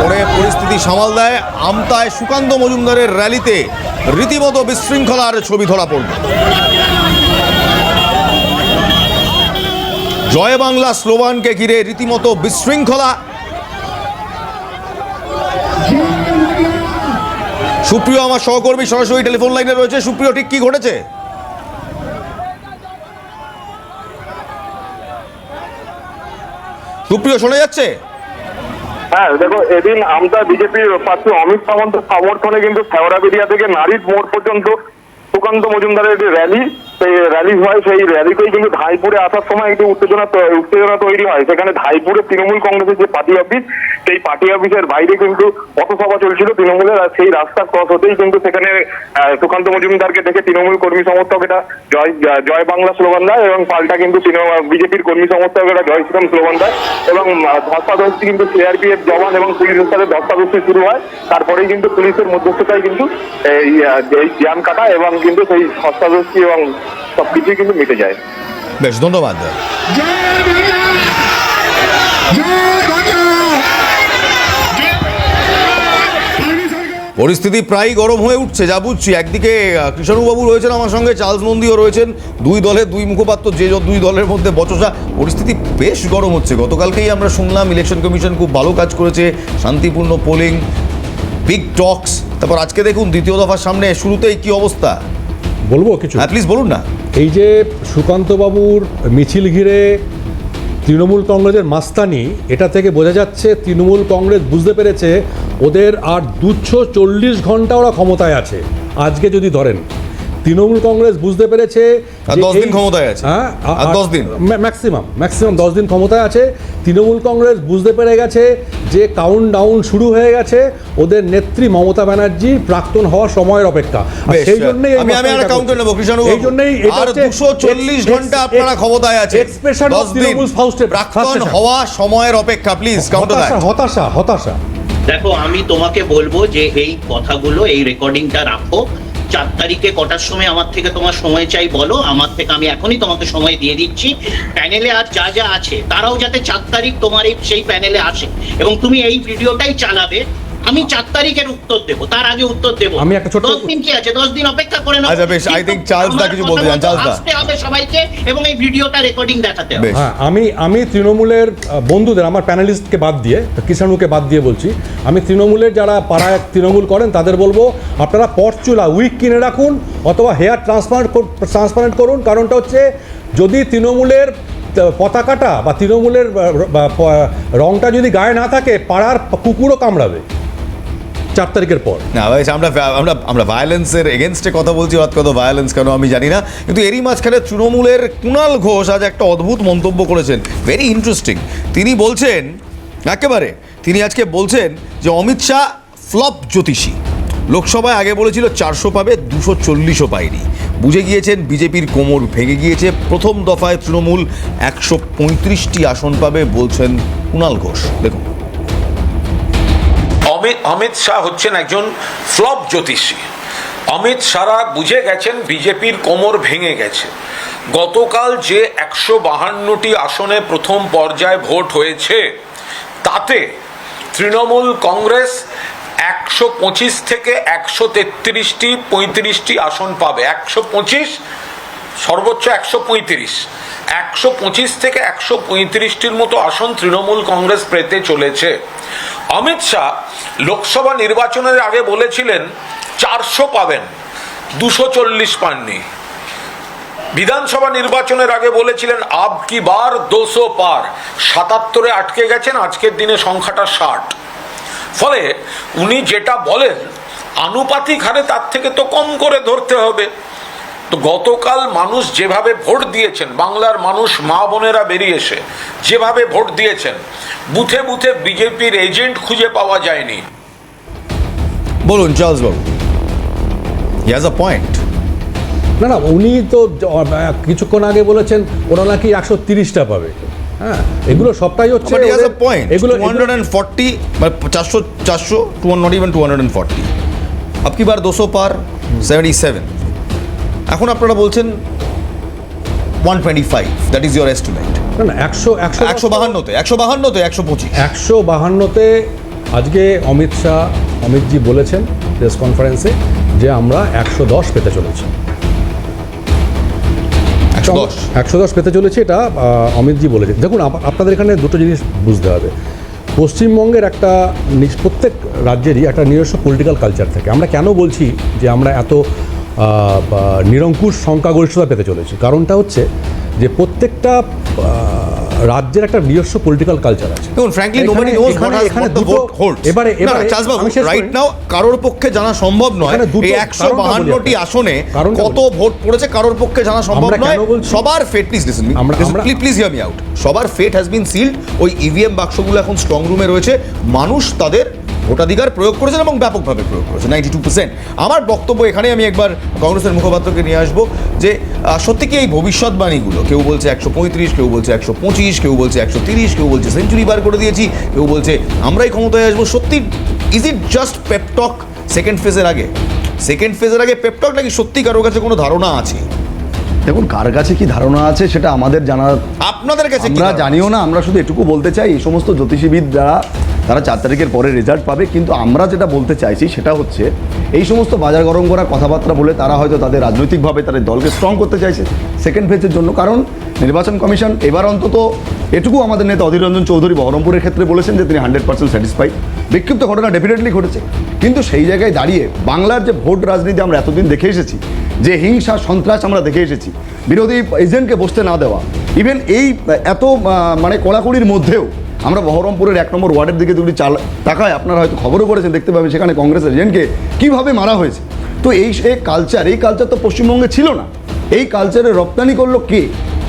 পরে পরিস্থিতি সামাল দেয় আমতায় সুকান্ত মজুমদারের র্যালিতে রীতিমতো বিশৃঙ্খলার ছবি ধরা পড়ল। জয় বাংলা স্লোগানকে ঘিরে রীতিমতো বিশৃঙ্খলা। সুপ্রিয় আমার সহকর্মী সরাসরি টেলিফোন লাইনে রয়েছে। সুপ্রিয়, ঠিক কি ঘটেছে? সুপ্রিয়, শোনা যাচ্ছে? হ্যাঁ, দেখো, এদিন আমতা বিজেপির প্রার্থী অমিত সামন্ত সমর্থনে কিন্তু শেওড়াবেড়িয়া থেকে নারীর মোড় পর্যন্ত সুকান্ত মজুমদারের র্যালি। তো সেই র্যালি হয়, সেই র্যালিতেই কিন্তু ধাইপুরে আসার সময় একটু উত্তেজনা তৈরি হয়। সেখানে ধাইপুরে তৃণমূল কংগ্রেসের যে পার্টি অফিস, সেই পার্টি অফিসের বাইরে কিন্তু পথসভা চলছিল তৃণমূলের। আর সেই রাস্তা ক্রস হতেই কিন্তু সেখানে সুকান্ত মজুমদারকে দেখে তৃণমূল কর্মী সমর্থকেরা জয় বাংলা স্লোগান দেয় এবং পাল্টা কিন্তু বিজেপির কর্মী সমর্থকেরা জয় শ্রীরাম স্লোগান দেয় এবং ধস্তাধস্তি কিন্তু সিআরপিএফ জওয়ান এবং পুলিশের সাথে ধস্তাধস্তি শুরু হয়। তারপরেই কিন্তু পুলিশের মধ্যস্থতায় কিন্তু এই জ্যাম কাটা এবং কিন্তু সেই ধস্তাধস্তি এবং সবকিছুই কিন্তু মিটে যায়। বেশ, ধন্যবাদ। পরিস্থিতি প্রায় গরম হয়ে উঠছে যা বুঝছি। একদিকে কৃষ্ণবাবু রয়েছেন আমার সঙ্গে, চার্লস নন্দীও রয়েছেন, দুই দলের দুই মুখপাত্র, যে দুই দলের মধ্যে বচসা। পরিস্থিতি বেশ গরম হচ্ছে। গতকালকেই আমরা শুনলাম ইলেকশন কমিশন খুব ভালো কাজ করেছে, শান্তিপূর্ণ পোলিং, বিগ টক্স। তারপর আজকে দেখুন দ্বিতীয় দফার সামনে, শুরুতেই কি অবস্থা বলবো কিছু? হ্যাঁ প্লিজ বলুন না। এই যে সুকান্তবাবুর মিছিল ঘিরে তৃণমূল কংগ্রেসের মাস্তানি, এটা থেকে বোঝা যাচ্ছে তৃণমূল কংগ্রেস বুঝতে পেরেছে ওদের আর 240 ঘন্টা ওরা ক্ষমতায় আছে। আজকে যদি ধরেন তৃণমূল কংগ্রেস বুঝতে পেরেছে আর 10 দিন ক্ষমতায় আছে। হ্যাঁ, আর 10 দিন ম্যাক্সিমাম 10 দিন ক্ষমতায় আছে। তৃণমূল কংগ্রেস বুঝতে পেরে গেছে যে কাউন্ট ডাউন শুরু হয়ে গেছে, ওদের নেত্রী মমতা ব্যানার্জি প্রাক্তন হওয়ার সময়ের অপেক্ষা। সেই জন্যই আমি একটা কাউন্টার নেব কৃষ্ণবাবু। এই জন্যই আর 240 ঘন্টা আপনারা ক্ষমতায় আছে, এক্সপ্রেশন অফ 10 দিন তৃণমূল ফাউস্টের প্রাক্তন হওয়া সময়ের অপেক্ষা। Please counter that. হতাশা। দেখো, আমি তোমাকে বলবো যে এই কথাগুলো, এই রেকর্ডিংটা রাখো। 4 তারিখে কটার সময় আমার থেকে তোমার সময় চাই বলো, আমার থেকে আমি এখনই তোমাকে সময় দিয়ে দিচ্ছি। প্যানেলে আর যা যা আছে তারাও যাতে 4 তারিখ তোমার সেই প্যানেলে আসে এবং তুমি এই ভিডিওটাই চালাবে। আমি 4 তারিখের উত্তর দেবো, তার আগে উত্তর দেবো। আমি একটা ছোট 10 দিন কি আছে, 10 দিন অপেক্ষা করে নাও। আচ্ছা বেশ, আই থিংক চার্লস দা কিছু বলতে চান। চার্লস দা আসতে হবে সবাইকে এবং এই ভিডিওটা রেকর্ডিং দেখাতে হবে। হ্যাঁ, আমি তৃণমূলের বন্ধুদের, আমার প্যানেলিস্টকে বাদ দিয়ে, কিষাণুকে বাদ দিয়ে বলছি, আমি তৃণমূলের যারা পাড়ায় তৃণমূল করেন তাদের বলবো আপনারা পরচুলা উইক কিনে রাখুন অথবা হেয়ার ট্রান্সপারেন্ট করুন। কারণটা হচ্ছে যদি তৃণমূলের পতাকাটা বা তৃণমূলের রংটা যদি গায়ে না থাকে, পাড়ার কুকুরও কামড়াবে 4 তারিখের পর। না ভাই, আমরা ভায়োলেন্সের এগেনস্টে কথা বলছি, অত কত ভায়োলেন্স কেন আমি জানি না। কিন্তু এরই মাঝখানে তৃণমূলের কুণাল ঘোষ আজ একটা অদ্ভুত মন্তব্য করেছেন, ভেরি ইন্টারেস্টিং। তিনি আজকে বলছেন যে অমিত শাহ ফ্লপ জ্যোতিষী। লোকসভায় আগে বলেছিল 400 পাবে, 240ও পায়নি। বুঝে গিয়েছেন বিজেপির কোমর ভেঙে গিয়েছে। প্রথম দফায় তৃণমূল 135টি আসন পাবে বলছেন কুণাল ঘোষ। দেখুন, অমিত শাহ হচ্ছেন একজন ফ্লপ জ্যোতিষী। অমিত শাহরা বুঝে গেছেন বিজেপির কোমর ভেঙে গেছে। গতকাল যে 152টি আসনে প্রথম পর্যায়ে ভোট হয়েছে, তাতে তৃণমূল কংগ্রেস 125 থেকে 133টি 35টি আসন পাবে। 125, সর্বোচ্চ 135। 125 থেকে 135টির মতো আসন তৃণমূল কংগ্রেস পেতে চলেছে। অমিত শাহ লোকসভা নির্বাচনের আগে বলেছিলেন 400 পাবেন, 240 পাননি। বিধানসভা নির্বাচনের আগে বলেছিলেন আব কি বার 200 পার, 77-এ আটকে গেছেন। আজকের দিনে সংখ্যাটা 60। ফলে উনি যেটা বলেন আনুপাতিক হারে তার থেকে তো কম করে ধরতে হবে। তো গতকাল মানুষ যেভাবে ভোট দিয়েছেন, বাংলার মানুষ, মা বোনেরা বেরিয়ে এসে যেভাবে ভোট দিয়েছেন, বুথে বুথে বিজেপির এজেন্ট খুঁজে পাওয়া যায়নি। বলুন Charles Babu, he has a point. না, উনি তো কিছুক্ষণ আগে বলেছেন ওরা নাকি 130টা পাবে। হ্যাঁ, এগুলো সবটাই হচ্ছে এগুলো 240, 400, 200, not even 240। আপকি বার 200 পার, 77। এখন আপনারা বলছেন 125, দ্যাট ইজ ইয়োর এস্টিমেট। না, 152তে 152তে আজকে অমিতজি বলেছেন প্রেস কনফারেন্সে যে আমরা 110 পেতে চলেছি। 110 পেতে চলেছি, এটা অমিতজি বলেছেন। দেখুন, আপনাদের এখানে দুটো জিনিস বুঝতে হবে। পশ্চিমবঙ্গের একটা প্রত্যেক রাজ্যেরই একটা নিজস্ব পলিটিক্যাল কালচার থাকে। আমরা কেন বলছি যে আমরা এত নিরঙ্কুশ সংখ্যাগরিষ্ঠতা পেতে চলেছি? কারণটা হচ্ছে যে প্রত্যেকটা রাজ্যের একটা নিজস্ব পলিটিক্যাল কালচার আছে। দেখুন, frankly, এখানে- nobody knows এখানে- what has এখানে what the দুটো- vote holds. এবারে- না, এবারে- চাষবাবু, আমি শেষ right করি। now কারোর পক্ষে জানা সম্ভব নয় এখানে দুটো এই কারণটা বলি 152টি আপনাকে। আসনে কারণটা কত বলি। ভোট পড়েছে কারোর পক্ষে জানা সম্ভব আমরা নয়। কেন বলছি? সবার fate, please listen me, please hear me out, সবার ফেট হ্যাজ বিন সিল্ড। ওই ইভিএম বাক্সগুলো এখন স্ট্রং রুমে রয়েছে, মানুষ তাদের ভোটাধিকার প্রয়োগ করেছেন এবং ব্যাপকভাবে প্রয়োগ করেছে 92%। আমার বক্তব্য এখানে আমি একবার কংগ্রেসের মুখপাত্রকে নিয়ে আসবো যে সত্যি কি এই ভবিষ্যৎবাণীগুলো, কেউ বলছে 135, কেউ বলছে 125, কেউ বলছে 130, কেউ বলছে সেঞ্চুরি বার করে দিয়েছি, কেউ বলছে আমরাই ক্ষমতায় আসবো, সত্যি is it just pep talk second ফেজের আগে? সেকেন্ড ফেজের আগে পেপটক, নাকি সত্যি কারোর কাছে কোনো ধারণা আছে? দেখুন, কার কাছে কি ধারণা আছে সেটা আমাদের জানা, আপনাদের কাছে কি আমরা ধারণা? জানিও না। আমরা শুধু এটুকু বলতে চাই, এই সমস্ত জ্যোতিষীবিদ যারা, তারা 4 তারিখের পরে রেজাল্ট পাবে, কিন্তু আমরা যেটা বলতে চাইছি সেটা হচ্ছে এই সমস্ত বাজার গরম করা কথাবার্তা বলে তারা হয়তো তাদের রাজনৈতিকভাবে তাদের দলকে স্ট্রং করতে চাইছে সেকেন্ড ফেজের জন্য। কারণ নির্বাচন কমিশন এবার অন্তত এটুকু আমাদের নেতা অধীর রঞ্জন চৌধুরী বহরমপুরের ক্ষেত্রে বলেছেন যে তিনি 100% স্যাটিসফাইড। বিক্ষিপ্ত ঘটনা ডেফিনেটলি ঘটেছে, কিন্তু সেই জায়গায় দাঁড়িয়ে বাংলার যে ভোট রাজনীতি আমরা এতদিন দেখে এসেছি, যে হিংসা সন্ত্রাস আমরা দেখে এসেছি, বিরোধী এজেন্টকে বসতে না দেওয়া, ইভেন এই এত মানে কড়াকড়ির মধ্যেও আমরা বহরমপুরের 1 নম্বর ওয়ার্ডের দিকে যদি তাকায়, আপনারা হয়তো খবরও করেছেন, দেখতে পাবেন সেখানে কংগ্রেসের এজেন্টকে কীভাবে মারা হয়েছে। তো এই কালচার তো পশ্চিমবঙ্গে ছিল না। এই কালচারে রপ্তানি করলো কে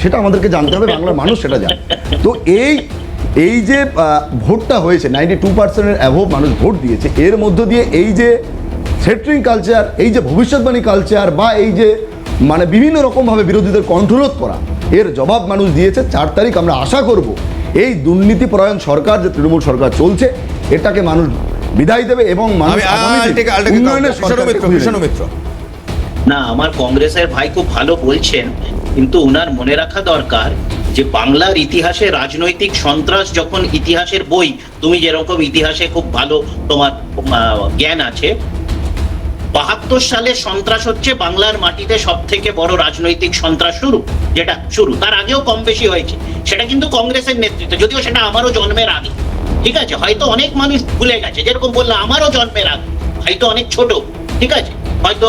সেটা আমাদেরকে জানতে হবে, বাংলার মানুষ সেটা জানে। তো এই যে ভোটটা হয়েছে, 92%-এর অ্যাভোভ মানুষ ভোট দিয়েছে, এর মধ্য দিয়ে এই যে থ্রেটারিং কালচার, এই যে ভবিষ্যৎবাণী কালচার, বা এই যে মানে বিভিন্ন রকমভাবে বিরোধীদের কণ্ঠরোধ করা, এর জবাব মানুষ দিয়েছে। 4 তারিখ আমরা আশা করব এই দুর্নীতিপরায়ণ সরকার, যে তৃণমূল সরকার চলছে, এটাকে মানুষ বিদায় দেবে এবং মানুষ উন্নয়নের সরকারকে খুঁজে নেবে। না, আমার কংগ্রেসের ভাই খুব ভালো বলছেন, কিন্তু উনার মনে রাখা দরকার যে বাংলার ইতিহাসে রাজনৈতিক সন্ত্রাস, যখন ইতিহাসের বই, তুমি যেরকম ইতিহাসে খুব ভালো তোমার জ্ঞান আছে, 72 সালে সন্ত্রাস হচ্ছে বাংলার মাটিতে সব থেকে বড় রাজনৈতিক সন্ত্রাস শুরু, তার আগেও কম বেশি হয়েছে, সেটা কিন্তু কংগ্রেসের নেতৃত্বে, যদিও সেটা আমারও জন্মের আগে, ঠিক আছে, হয়তো অনেক মানুষ ভুলে গেছে, যেরকম বললাম আমারও জন্মের আগে, হয়তো অনেক ছোট, ঠিক আছে, হয়তো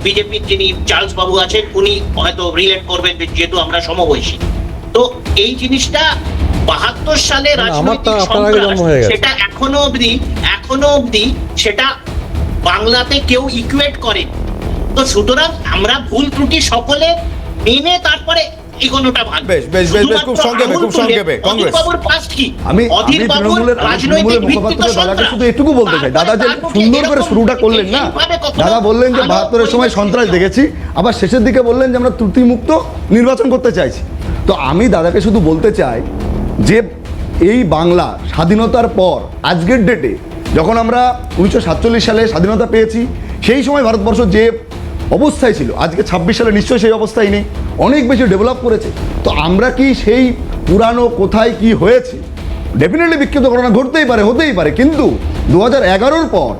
বিজেপির যিনি চার্লস বাবু আছেন উনি হয়তো রিলেট করবেন যেহেতু আমরা সমবয়সী। তো এই জিনিসটা 72 সালে রাজনৈতিক সন্ত্রাস, সেটা এখনো অবধি সেটা বাংলাতে কেউ ইকুয়েট করে। তো সুতরাং আমরা ভুল ত্রুটি সকলে মেনে তারপরে এগোনোটা ভালো। খুব সংক্ষেপে কংগ্রেস। আমি তৃণমূলের মুখপাত্র দাদাকে শুধু এটুকু বলতে চাই, দাদা যে সুন্দর করে শুরুটা করলেন না, দাদা বললেন যে 72-এর সময় সন্ত্রাস দেখেছি, আবার শেষের দিকে বললেন যে আমরা ত্রুটিমুক্ত নির্বাচন করতে চাইছি। তো আমি দাদাকে শুধু বলতে চাই যে এই বাংলা স্বাধীনতার পর আজকের ডেটে, যখন আমরা 1947 সালে স্বাধীনতা পেয়েছি, সেই সময় ভারতবর্ষ যে অবস্থায় ছিল, আজকে 26 সালে নিশ্চয়ই সেই অবস্থায় নেই, অনেক বেশি ডেভেলপ করেছে। তো আমরা কি সেই পুরানো কোথায় কি হয়েছে, ডেফিনেটলি বিক্ষিপ্ত ঘটনা ঘটতেই পারে, হতেই পারে, কিন্তু 2011-র পর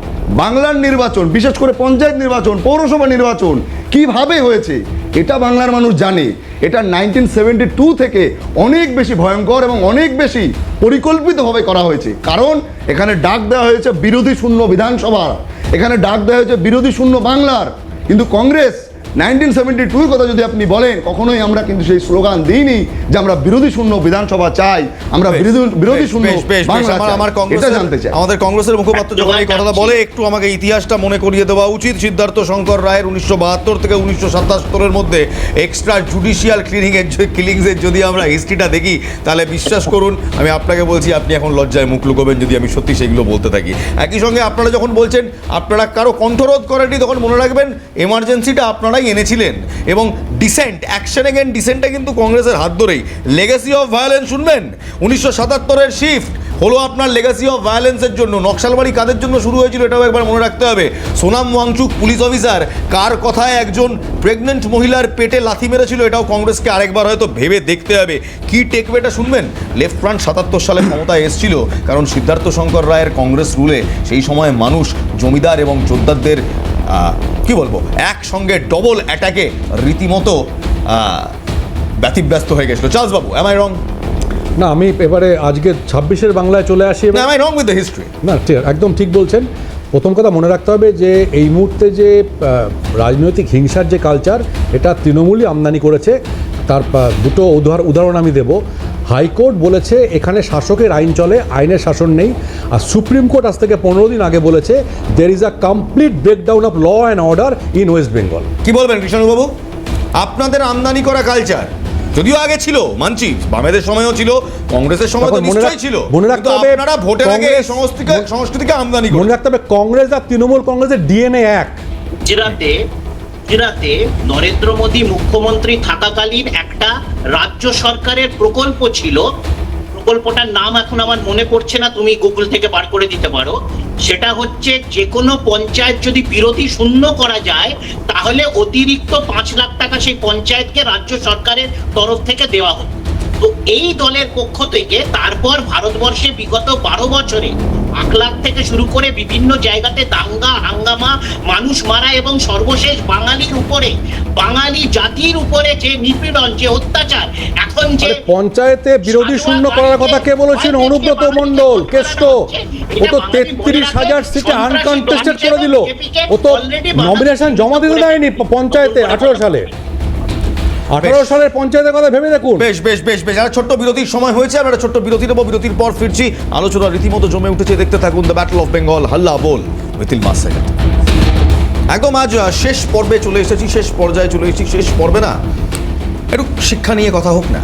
বাংলার নির্বাচন, বিশেষ করে পঞ্চায়েত নির্বাচন, পৌরসভা নির্বাচন কিভাবে হয়েছে এটা বাংলার মানুষ জানে। এটা 1972 থেকে অনেক বেশি ভয়ঙ্কর এবং অনেক বেশি পরিকল্পিতভাবে করা হয়েছে। কারণ এখানে ডাক দেওয়া হয়েছে বিরোধী শূন্য বিধানসভা, এখানে ডাক দেওয়া হয়েছে বিরোধী শূন্য বাংলার। কিন্তু কংগ্রেস 1972-র কথা যদি আপনি বলেন, কখনোই আমরা কিন্তু সেই স্লোগান দিইনি যে আমরা বিরোধী শূন্য বিধানসভা চাই, আমরা বিরোধী শূন্য বাংলা চাই। এটা জানতে চাই। আমাদের কংগ্রেসের মুখপাত্র যখন এই কথাটা বলে, একটু আমাকে ইতিহাসটা মনে করিয়ে দেওয়া উচিত। সিদ্ধার্থ শঙ্কর রায়ের 1972 থেকে 1977-এর মধ্যে এক্সট্রা জুডিশিয়াল কিলিংসের যদি আমরা হিস্ট্রিটা দেখি, তাহলে বিশ্বাস করুন, আমি আপনাকে বলছি, আপনি এখন লজ্জায় মুখ লুকোবেন যদি আমি সত্যি সেগুলো বলতে থাকি। একই সঙ্গে আপনারা যখন বলছেন আপনারা কারো কণ্ঠরোধ করেননি, তখন মনে রাখবেন এমার্জেন্সিটা আপনারা এনেছিলেন, এবং ডিসেন্ট, অ্যাকশন এগেইনস্ট ডিসেন্টটা কিন্তু কংগ্রেসের হাত ধরেই। লেগাসি অফ ভায়োলেন্স শুনবেন, 1977-এর শিফট হলো আপনার লেগাসি অফ ভায়োলেন্সের জন্য। নকশালবাড়ি কাদের জন্য শুরু হয়েছিল এটাও একবার মনে রাখতে হবে। সোনাম ওয়াংচুক পুলিশ অফিসার কার কথায় একজন প্রেগনেন্ট মহিলার পেটে লাথি মেরেছিল, এটাও কংগ্রেসকে আরেকবার হয়তো ভেবে দেখতে হবে। কি টেকবে এটা শুনবেন। লেফট ফ্রন্ট 77 সালে ক্ষমতায় এসেছিল কারণ সিদ্ধার্থ শঙ্কর রায়ের কংগ্রেস রুলে সেই সময় মানুষ জমিদার এবং জোরদারদের কি বলবো একসঙ্গে ডবল অ্যাটাকে রীতিমতো ব্যতিব্যস্ত হয়ে গেছিল। চার্লস বাবু, এম আই রং? না, আমি এবারে আজকে 26-এর বাংলায় চলে আসি। Am I wrong with the history? না, একদম ঠিক বলছেন। প্রথম কথা মনে রাখতে হবে যে এই মুহূর্তে যে রাজনৈতিক হিংসার যে কালচার, এটা তৃণমূলই আমদানি করেছে। তার দুটো উদাহরণ আমি দেব। হাইকোর্ট বলেছে এখানে শাসকের আইন চলে, আইনের শাসন নেই। আর সুপ্রিম কোর্ট আজ থেকে 15 দিন আগে বলেছে there is a complete breakdown of law and order in West Bengal. কি বলবেন কৃষ্ণবাবু? আপনাদের আমদানি করা কালচার যদিও আগে ছিল, মানছি, বামেদের সময়ও ছিল, কংগ্রেসের সময় তো নিশ্চয়ই ছিল, মনে রাখতে কিন্তু হবে আপনারা ভোটের আগে এই সংস্কৃতিকে আমদানি করেন। মনে রাখতে হবে কংগ্রেস আর তৃণমূল কংগ্রেসের ডিএনএ এক। গুজরাটে নরেন্দ্র মোদী মুখ্যমন্ত্রী থাকাকালীন একটা রাজ্য সরকারের প্রকল্প ছিল, প্রকল্পটার নাম এখন আমার মনে পড়ছে না, তুমি গুগল থেকে বার করে দিতে পারো। সেটা হচ্ছে যে কোনো পঞ্চায়েত যদি বিরোধী শূন্য করা যায় তাহলে অতিরিক্ত 5 লাখ টাকা সেই পঞ্চায়েতকে রাজ্য সরকারের তরফ থেকে দেওয়া হতো। তো এই দলের পক্ষ থেকে তারপর ভারতবর্ষে বিগত 12 বছরে আকলাক থেকে শুরু করে বিভিন্ন জায়গাতে দাঙ্গা হাঙ্গামা, মানুষ মারা এবং সর্বশেষ বাঙালির উপরে, বাঙালি জাতির উপরে যে নিপীড়ন, যে অত্যাচার, এখন যে পঞ্চায়েতে বিরোধী শূন্য করার কথা কে বলেছেন? অনুব্রত মণ্ডল, কেষ্ট। ও তো 33,000 সিটে আনকনটেস্টেড করে দিল। ও তো নমিনেশন জমা দিতে দেয়নি পঞ্চায়েতে 18 সালে। 18 সালের পঞ্চায়েতের কথা ভেবে দেখুন। বেশ বেশ বেশ বেশ একটা ছোট্ট বিরতির সময় হয়েছে, আমরা একটা ছোট্ট বিরতি নেবো, বিরতির পর ফিরছি। আলোচনা রীতিমতো জমে উঠেছে, দেখতে থাকুন দ্য ব্যাটল অফ বেঙ্গল, হাল্লা বল উইথ ইলমাস সেকেন্ড। একদম আজ শেষ পর্বে চলে এসেছি, শেষ পর্যায়ে চলে এসেছি। শেষ পর্বে না, একটু শিক্ষা নিয়ে কথা হোক না।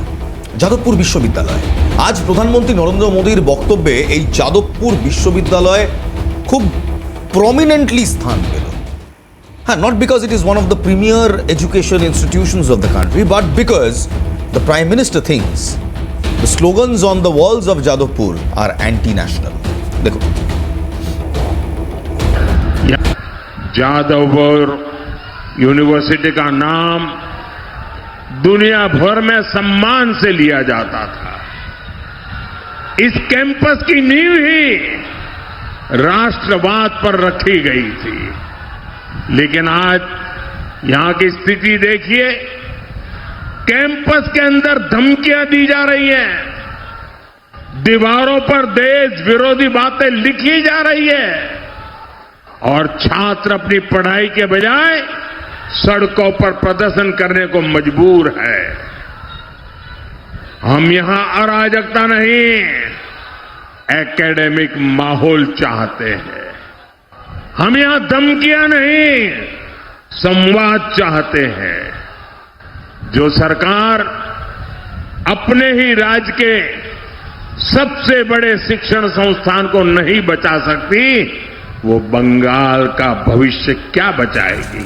যাদবপুর বিশ্ববিদ্যালয়, আজ প্রধানমন্ত্রী নরেন্দ্র মোদীর বক্তব্যে এই যাদবপুর বিশ্ববিদ্যালয় খুব প্রমিনেন্টলি স্থান পেল। Not because it is one of the premier education institutions of the country, but because the Prime Minister thinks the slogans on the walls of Jadavpur are anti-national. देखो, जादवपुर यूनिवर्सिटी का नाम दुनिया भर में सम्मान से लिया जाता था। इस कैंपस की नींव ही राष्ट्रवाद पर रखी गई थी, लेकिन आज यहां की स्थिति देखिए, कैंपस के अंदर धमकियां दी जा रही हैं, दीवारों पर देश विरोधी बातें लिखी जा रही है और छात्र अपनी पढ़ाई के बजाय सड़कों पर प्रदर्शन करने को मजबूर है। हम यहां अराजकता नहीं, एकेडमिक माहौल चाहते हैं। हम यहां धमकियां नहीं, संवाद चाहते हैं। जो सरकार अपने ही राज्य के सबसे बड़े शिक्षण संस्थान को नहीं बचा सकती, वो बंगाल का भविष्य क्या बचाएगी?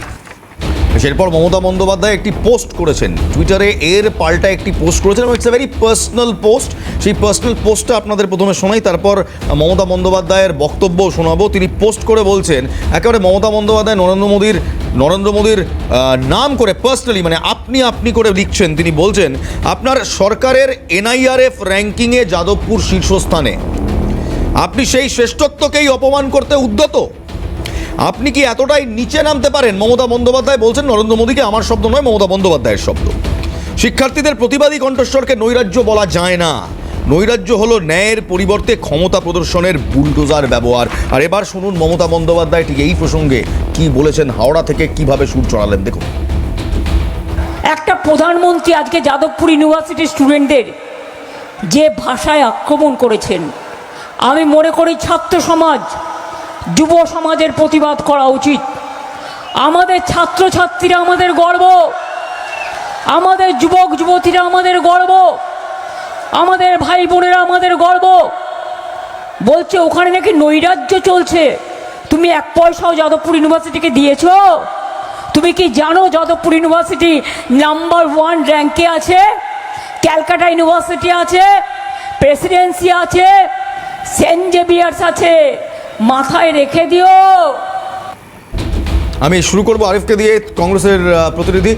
এরপর মমতা বন্দ্যোপাধ্যায় একটি পোস্ট করেছেন টুইটারে, এর পাল্টা একটি পোস্ট করেছেন এবং it's a very personal post. সেই পার্সোনাল পোস্টটা আপনাদের প্রথমে শোনাই, তারপর মমতা বন্দ্যোপাধ্যায়ের বক্তব্য শোনাবো। তিনি পোস্ট করে বলছেন, একেবারে মমতা বন্দ্যোপাধ্যায় নরেন্দ্র মোদীর নাম করে পার্সোনালি, মানে আপনি করে লিখছেন। তিনি বলছেন, আপনার সরকারের NIRF র্যাঙ্কিংয়ে যাদবপুর শীর্ষস্থানে, আপনি সেই শ্রেষ্ঠত্বকেই অপমান করতে উদ্যত? আপনি কি এতটাই নিচে নামতে পারেন? মমতা বন্দ্যোপাধ্যায় বলছেন, নরেন্দ্র মোদীকে, আমার শব্দ নয়, মমতা বন্দ্যোপাধ্যায়ের শব্দ। শিক্ষার্থীদের প্রতিবাদী কণ্ঠস্বরকে নৈরাজ্য বলা যায় না। নৈরাজ্য হলো ন্যায়ের পরিবর্তে ক্ষমতা প্রদর্শনের বুলডোজার ব্যবহার। আর এবার শুনুন মমতা বন্দ্যোপাধ্যায় ঠিক এই প্রসঙ্গে কি বলেছেন, হাওড়া থেকে কিভাবে সুর চড়ালেন, দেখুন। একটা প্রধানমন্ত্রী আজকে যাদবপুর ইউনিভার্সিটির স্টুডেন্টদের যে ভাষায় আক্রমণ করেছেন, আমি মনে করি ছাত্র সমাজ, যুব সমাজের প্রতিবাদ করা উচিত। আমাদের ছাত্রছাত্রীরা আমাদের গর্ব, আমাদের যুবক যুবতীরা আমাদের গর্ব, আমাদের ভাই বোনেরা আমাদের গর্ব। বলছে ওখানে নাকি নৈরাজ্য চলছে। তুমি 1 পয়সাও যাদবপুর ইউনিভার্সিটিকে দিয়েছ? তুমি কি জানো যাদবপুর ইউনিভার্সিটি নাম্বার 1 র্যাঙ্কে আছে? ক্যালকাটা ইউনিভার্সিটি আছে, প্রেসিডেন্সি আছে, সেন্ট জেভিয়ার্স আছে, মাথায় রেখে দিও। আমি শুরু করবো আরিফকে দিয়ে, কংগ্রেসের প্রতিনিধি।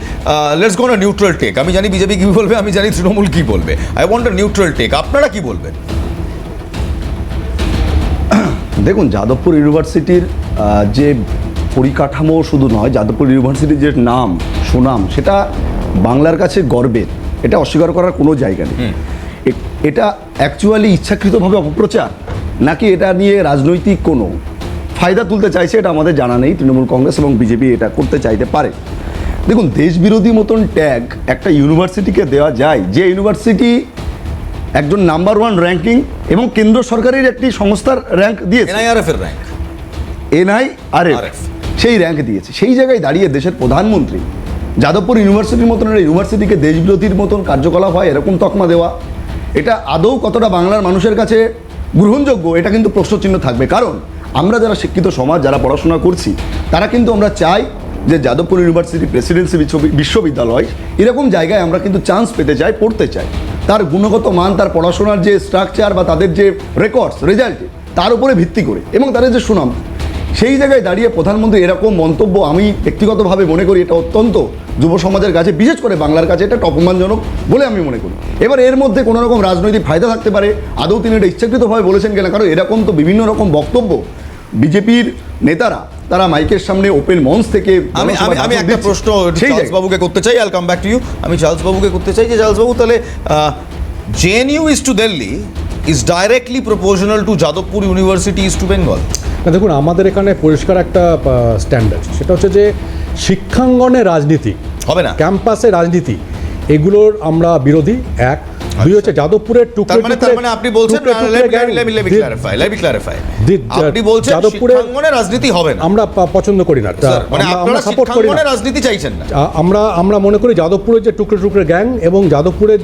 Let's go on a neutral take. আমি জানি বিজেপি কি বলবে, আমি জানি তৃণমূল কি বলবে। I want a neutral take. আপনারা কি বলবেন? দেখুন, যাদবপুর ইউনিভার্সিটির যে পরিকাঠামো শুধু নয়, যাদবপুর ইউনিভার্সিটির যে নাম সুনাম, সেটা বাংলার কাছে গর্বের, এটা অস্বীকার করার কোনো জায়গা নেই। এটা অ্যাকচুয়ালি ইচ্ছাকৃতভাবে অপপ্রচার, নাকি এটা নিয়ে রাজনৈতিক কোনো ফায়দা তুলতে চাইছে, এটা আমাদের জানা নেই। তৃণমূল কংগ্রেস এবং বিজেপি এটা করতে চাইতে পারে। দেখুন, দেশবিরোধী মতন ট্যাগ একটা ইউনিভার্সিটিকে দেওয়া যায়, যে ইউনিভার্সিটি একজন নাম্বার 1 র্যাঙ্কিং এবং কেন্দ্র সরকারের একটি সংস্থার র্যাঙ্ক দিয়েছে, এনআইআরএফ এর র্যাঙ্ক, NIRF, সেই র্যাঙ্ক দিয়েছে। সেই জায়গায় দাঁড়িয়ে দেশের প্রধানমন্ত্রী যাদবপুর ইউনিভার্সিটির মতন একটা ইউনিভার্সিটিকে দেশবিরোধীর মতন কার্যকলাপ হয় এরকম তকমা দেওয়া, এটা আদৌ কতটা বাংলার মানুষের কাছে গ্রহণযোগ্য, এটা কিন্তু প্রশ্নচিহ্ন থাকবে। কারণ আমরা যারা শিক্ষিত সমাজ, যারা পড়াশোনা করছি, তারা কিন্তু আমরা চাই যে যাদবপুর ইউনিভার্সিটি, প্রেসিডেন্সি বিশ্ববিদ্যালয়, এরকম জায়গায় আমরা কিন্তু চান্স পেতে চাই, পড়তে চাই। তার গুণগত মান, তার পড়াশোনার যে স্ট্রাকচার বা তাদের যে রেকর্ডস, রেজাল্টে, তার উপরে ভিত্তি করে এবং তাদের যে সুনাম, সেই জায়গায় দাঁড়িয়ে প্রধানমন্ত্রী এরকম মন্তব্য, আমি ব্যক্তিগতভাবে মনে করি এটা অত্যন্ত যুব সমাজের কাছে, বিশেষ করে বাংলার কাছে, এটা অপমানজনক বলে আমি মনে করি। এবার এর মধ্যে কোনো রকম রাজনৈতিক ফায়দা থাকতে পারে, আদৌ তিনি এটা ইচ্ছাকৃতভাবে বলেছেন কিনা, কারণ এরকম তো বিভিন্ন রকম বক্তব্য বিজেপির নেতারা তারা মাইকের সামনে ওপেন মঞ্চ থেকে আমি একটা প্রশ্ন চার্লস বাবুকে করতে চাই, I'll come back to you. আমি চার্লস বাবুকে করতে চাই যে চার্লস বাবু, তাহলে JNU is to Delhi is directly proportional to Jadavpur university is to Bengal? না, দেখুন, আমাদের এখানে পরিষ্কার একটা স্ট্যান্ডার্ড, সেটা হচ্ছে যে শিক্ষাঙ্গনে রাজনীতি হবে না, ক্যাম্পাসে রাজনীতি, এগুলোর আমরা বিরোধী। এক, দুই হচ্ছে যাদবপুরের তার মানে আপনি বলছেন, let me clarify, আপনি বলছেন শিক্ষাঙ্গনে রাজনীতি হবে না, আমরা পছন্দ করি না, মানে আপনারা সাপোর্ট করি না, শিক্ষাঙ্গনে রাজনীতি চাইছেন না। আমরা মনে করি যাদবপুরের যে টুকরো টুকরো গ্যাং এবং যাদবপুরের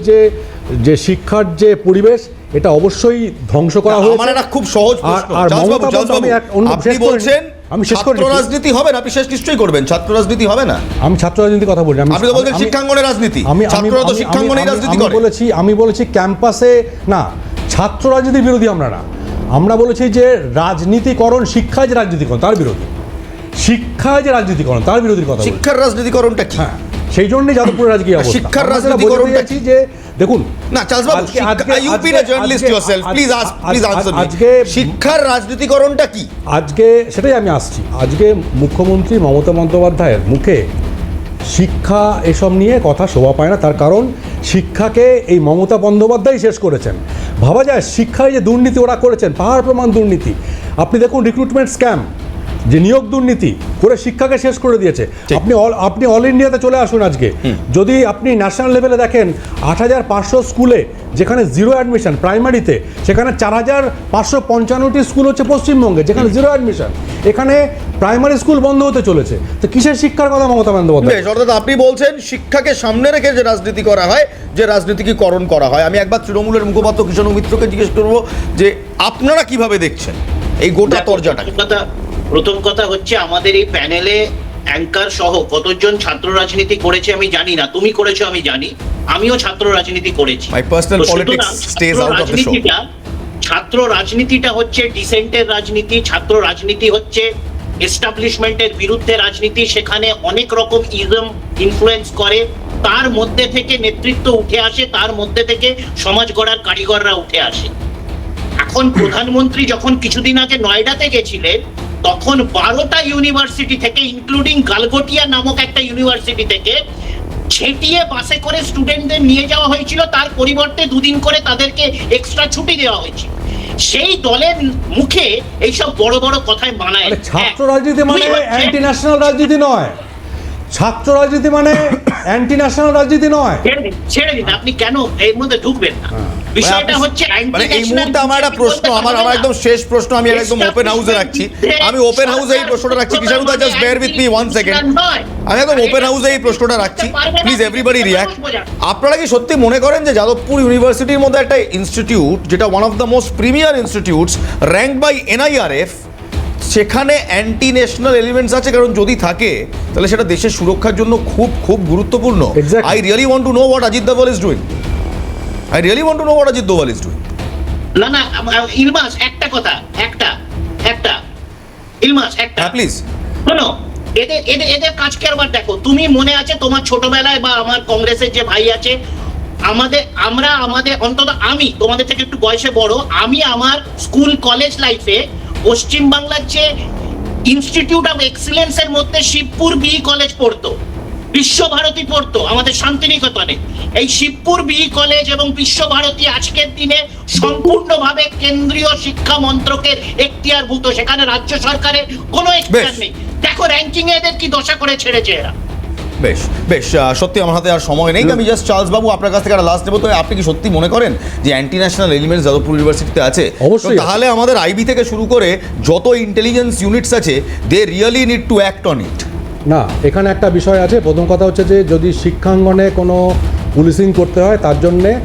যে শিক্ষার যে পরিবেশ, এটা অবশ্যই ধ্বংস করা হয়েছে। আমার একটা খুব সহজ প্রশ্ন, আপনি বলছেন ছাত্র রাজনীতি হবে না, আপনি শেষ নিশ্চয়ই করবেন, ছাত্র রাজনীতি হবে না? আমি ছাত্র রাজনীতির কথা বলি, আপনি তো বলছেন শিক্ষাঙ্গনে রাজনীতি, ছাত্ররা তো শিক্ষাঙ্গনেই রাজনীতি করে। আমি বলেছি ক্যাম্পাসে না, ছাত্র রাজনীতির বিরোধী আমরা না, আমরা বলেছি যে রাজনীতিকরণ, শিক্ষায় যে রাজনীতিকরণ তার বিরোধী, শিক্ষায় যে রাজনীতিকরণ তার বিরোধীর কথা। শিক্ষার রাজনীতিকরণটা কি? হ্যাঁ, সেই জন্যই যাদবপুরের রাজকীয় অবস্থা। শিক্ষার রাজনীতিকরণটা কি? যে দেখুন না, Charles Babu, you been a journalist yourself, please answer me, শিক্ষার রাজনীতিকরণটা কি? আজকে সেটাই আমি আসছি। আজকে মুখ্যমন্ত্রী মমতা বন্দ্যোপাধ্যায়ের মুখে শিক্ষা এসব নিয়ে কথা শোভা পায় না, তার কারণ শিক্ষাকে এই মমতা বন্দ্যোপাধ্যায় শেষ করেছেন। ভাবা যায় শিক্ষায় যে দুর্নীতি ওরা করেছেন, পাহাড় প্রমাণ দুর্নীতি। আপনি দেখুন রিক্রুটমেন্ট স্ক্যাম, যে নিয়োগ দুর্নীতি করে শিক্ষাকে শেষ করে দিয়েছে। আপনি অল ইন্ডিয়াতে চলে আসুন আজকে, যদি আপনি ন্যাশনাল লেভেলে দেখেন ৮৫০০ স্কুলে যেখানে জিরো অ্যাডমিশন প্রাইমারিতে, সেখানে ৪৫৫৫টি স্কুল হচ্ছে পশ্চিমবঙ্গে যেখানে জিরো অ্যাডমিশন, এখানে প্রাইমারি স্কুল বন্ধ হতে চলেছে। তো কিসের শিক্ষার কথা মমতা বন্দ্যোপাধ্যায়? অর্থাৎ আপনি বলছেন শিক্ষাকে সামনে রেখে যে রাজনীতি করা হয়, যে রাজনীতিকরণ করা হয়। আমি একবার তৃণমূলের মুখপাত্র কিষণ মিত্রকে জিজ্ঞেস করবো যে আপনারা কিভাবে দেখছেন এই গোটা তরজাটা? প্রথম কথা হচ্ছে, আমাদের এই প্যানেলে অ্যাঙ্কার সহ কতজন ছাত্র রাজনীতি করেছে আমি জানি না, তুমি করেছো আমি জানি, আমিও ছাত্র রাজনীতি করেছি। My personal politics stays out of the show. ছাত্র রাজনীতিটা হচ্ছে ডিসেন্টের রাজনীতি, ছাত্র রাজনীতি হচ্ছে এস্টাবলিশমেন্টের বিরুদ্ধে রাজনীতি, সেখানে অনেক রকম ইজম ইনফ্লুয়েন্স করে, তার মধ্যে থেকে নেতৃত্ব উঠে আসে, তার মধ্যে থেকে সমাজ গড়ার কারিগররা উঠে আসে। এখন প্রধানমন্ত্রী যখন কিছুদিন আগে নয়ডাতে গেছিলেন, তখন 12টা ইউনিভার্সিটি থেকে, ইনক্লুডিং গালগোটিয়া নামক একটা ইউনিভার্সিটি থেকে ছেটিয়ে বাসে করে স্টুডেন্টদের নিয়ে যাওয়া হয়েছিল, তার পরিবর্তে দুদিন করে তাদেরকে এক্সট্রা ছুটি দেওয়া হয়েছিল। সেই দলের মুখে এইসব বড় বড় কথায় মানায়। ছাত্র রাজনীতি মানে অ্যান্টি ন্যাশনাল রাজনীতি নয়, ছাত্র রাজনীতি মানে অ্যান্টি ন্যাশনাল রাজনীতি নয়। ছেড়ে দিন, আপনি কেন এর মধ্যে ঢুকবেন না? বিষয়টা হচ্ছে মানে এই মুহূর্তে আমার একটা প্রশ্ন, আমার একদম শেষ প্রশ্ন, আমি একদম ওপেন হাউসে রাখছি, আমি ওপেন হাউসে এই প্রশ্নটা রাখছি। কিষাণুদা, just bear with me 1 second, আমি একদম ওপেন হাউসে এই প্রশ্নটা রাখছি, প্লিজ এভরিবডি রিঅ্যাক্ট। আপনারা কি সত্যি মনে করেন যে যাদবপুর ইউনিভার্সিটির মধ্যে একটা ইনস্টিটিউট, যেটা one of the most premier institutes rank by NIRF, সেখানে অ্যান্টি ন্যাশনাল এলিমেন্টস আছে? কারণ যদি থাকে তাহলে সেটা দেশের সুরক্ষার জন্য খুব খুব গুরুত্বপূর্ণ। I really want to know what Ajit Doval is doing. I really want to know what Ajit Doval is doing. না ইলমাস, একটা কথা, একটা ইলমাস, একটা প্লিজ শোনো, এদের কাজ করবার দেখো। তুমি মনে আছে তোমার ছোটবেলায়, বা আমার কংগ্রেসের যে ভাই আছে, আমাদের অন্তত আমি তোমাদের থেকে একটু বয়সে বড়, আমি আমার স্কুল কলেজ লাইফে পশ্চিমবাংলার যে ইনস্টিটিউট অফ এক্সিলেন্সের মধ্যে শিবপুর BE কলেজ পড়তো, বিশ্বভারতী পড়তো আমাদের শান্তিনিকেতনে। এই শিবপুর BE কলেজ এবং বিশ্বভারতী আজকের দিনে সম্পূর্ণভাবে কেন্দ্রীয় শিক্ষা মন্ত্রকের এখতিয়ারভূত, সেখানে রাজ্য সরকারের কোনো এখতিয়ার নেই। দেখো র্যাঙ্কিং এদের কি দশা করে ছেড়েছে এরা। বেশ বেশ সত্যি আমার হাতে আর সময় নেই, আমি জাস্ট চার্লস বাবু আপনার কাছ থেকে একটা লাস্ট নেবো। তো আপনি কি সত্যি মনে করেন যে অ্যান্টি ন্যাশনাল এলিমেন্টস যাদবপুর ইউনিভার্সিটিতে আছে? অবশ্যই তো তাহলে আমাদের আইবি থেকে শুরু করে যত ইন্টেলিজেন্স ইউনিটস আছে, they really need to act on it. না, এখানে একটা বিষয় আছে। প্রথম কথা হচ্ছে যে যদি শিক্ষাঙ্গনে কোনো পুলিশিং করতে হয় তার জন্যে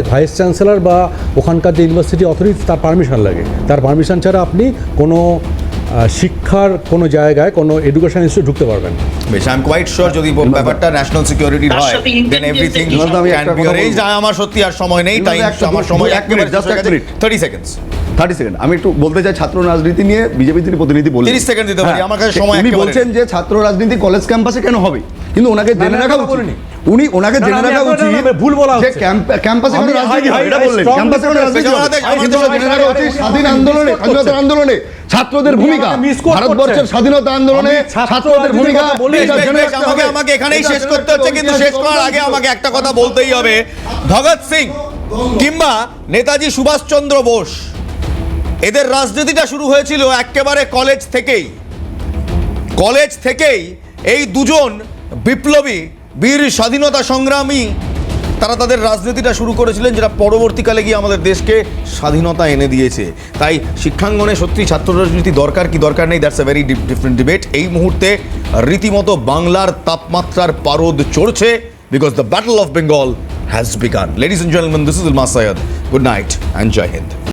ভাইস চ্যান্সেলর বা ওখানকার যে ইউনিভার্সিটি অথরিটি তার পারমিশন লাগে। তার পারমিশন ছাড়া আপনি কোনো শিক্ষার কোনো জায়গায় কোনো এডুকেশন ইনস্টিটিউট ঢুকতে পারবেন না। বেশ, আই এম কোয়াইট শিওর যদি ব্যাপারটা ন্যাশনাল সিকিউরিটির তার হয়, সাথে দেন এভরিথিং intelligence আমি ক্যান একটা বি কথা অ্যারেঞ্জড। আমার সত্যি আর সময় নেই, টাইম আমার সময় একেবারে just এক মিনিট। 30 সেকেন্ডস। 30 সেকেন্ড আমি একটু বলতে চাই, ছাত্র রাজনীতি নিয়ে বিজেপি তিনি প্রতিনিধি বললেন 30 সেকেন্ড দিতে পারি, আমার কাছে সময় উনি একেবারে বলছেন যে ছাত্র রাজনীতি কলেজ ক্যাম্পাসে কেন হবে, কিন্তু ওনাকে জেনে রাখা উচিত। ওনাকে না, জেনে আমি রাখা একবার উচিত না, ভুল বলা যে হচ্ছে। ক্যাম্পাসে কোনো আমি- রাজনীতি হয়, I- এটা I বললেন। strongly ক্যাম্পাসে কোনো রাজনীতি protest- হয়। আমাদের- কিন্তু জেনে রাখা উচিত স্বাধীন আন্দোলনে, স্বাধীনতার আন্দোলনে ছাত্রদের উনি ভূমিকা, আমাকে misquote ভারতবর্ষের করছেন। স্বাধীনতা আন্দোলনে আমি ছাত্র ছাত্রদের রাজনীতির ভূমিকা কথা বলি। এটা জেনে রাখতে হবে। আমাকে এখানেই এটা শেষ জেনে করতে রাখতে হচ্ছে, হবে। কিন্তু শেষ করার আগে আমাকে একটা কথা বলতেই হবে। ভগৎ সিং কিংবা নেতাজি সুভাষচন্দ্র বোস, এদের রাজনীতিটা শুরু হয়েছিল একেবারে কলেজ থেকেই। এই দুজন বিপ্লবী বীর স্বাধীনতা সংগ্রামী, তারা তাদের রাজনীতিটা শুরু করেছিলেন, যেটা পরবর্তীকালে গিয়ে আমাদের দেশকে স্বাধীনতা এনে দিয়েছে। তাই শিক্ষাঙ্গনে সত্যি ছাত্র রাজনীতি দরকার কি দরকার নেই, that's a very different debate. এই মুহূর্তে রীতিমতো বাংলার তাপমাত্রার পারদ চড়ছে, because the battle of Bengal has begun. Ladies and gentleman, this is Ilmas Syed. Good night and Jai Hind.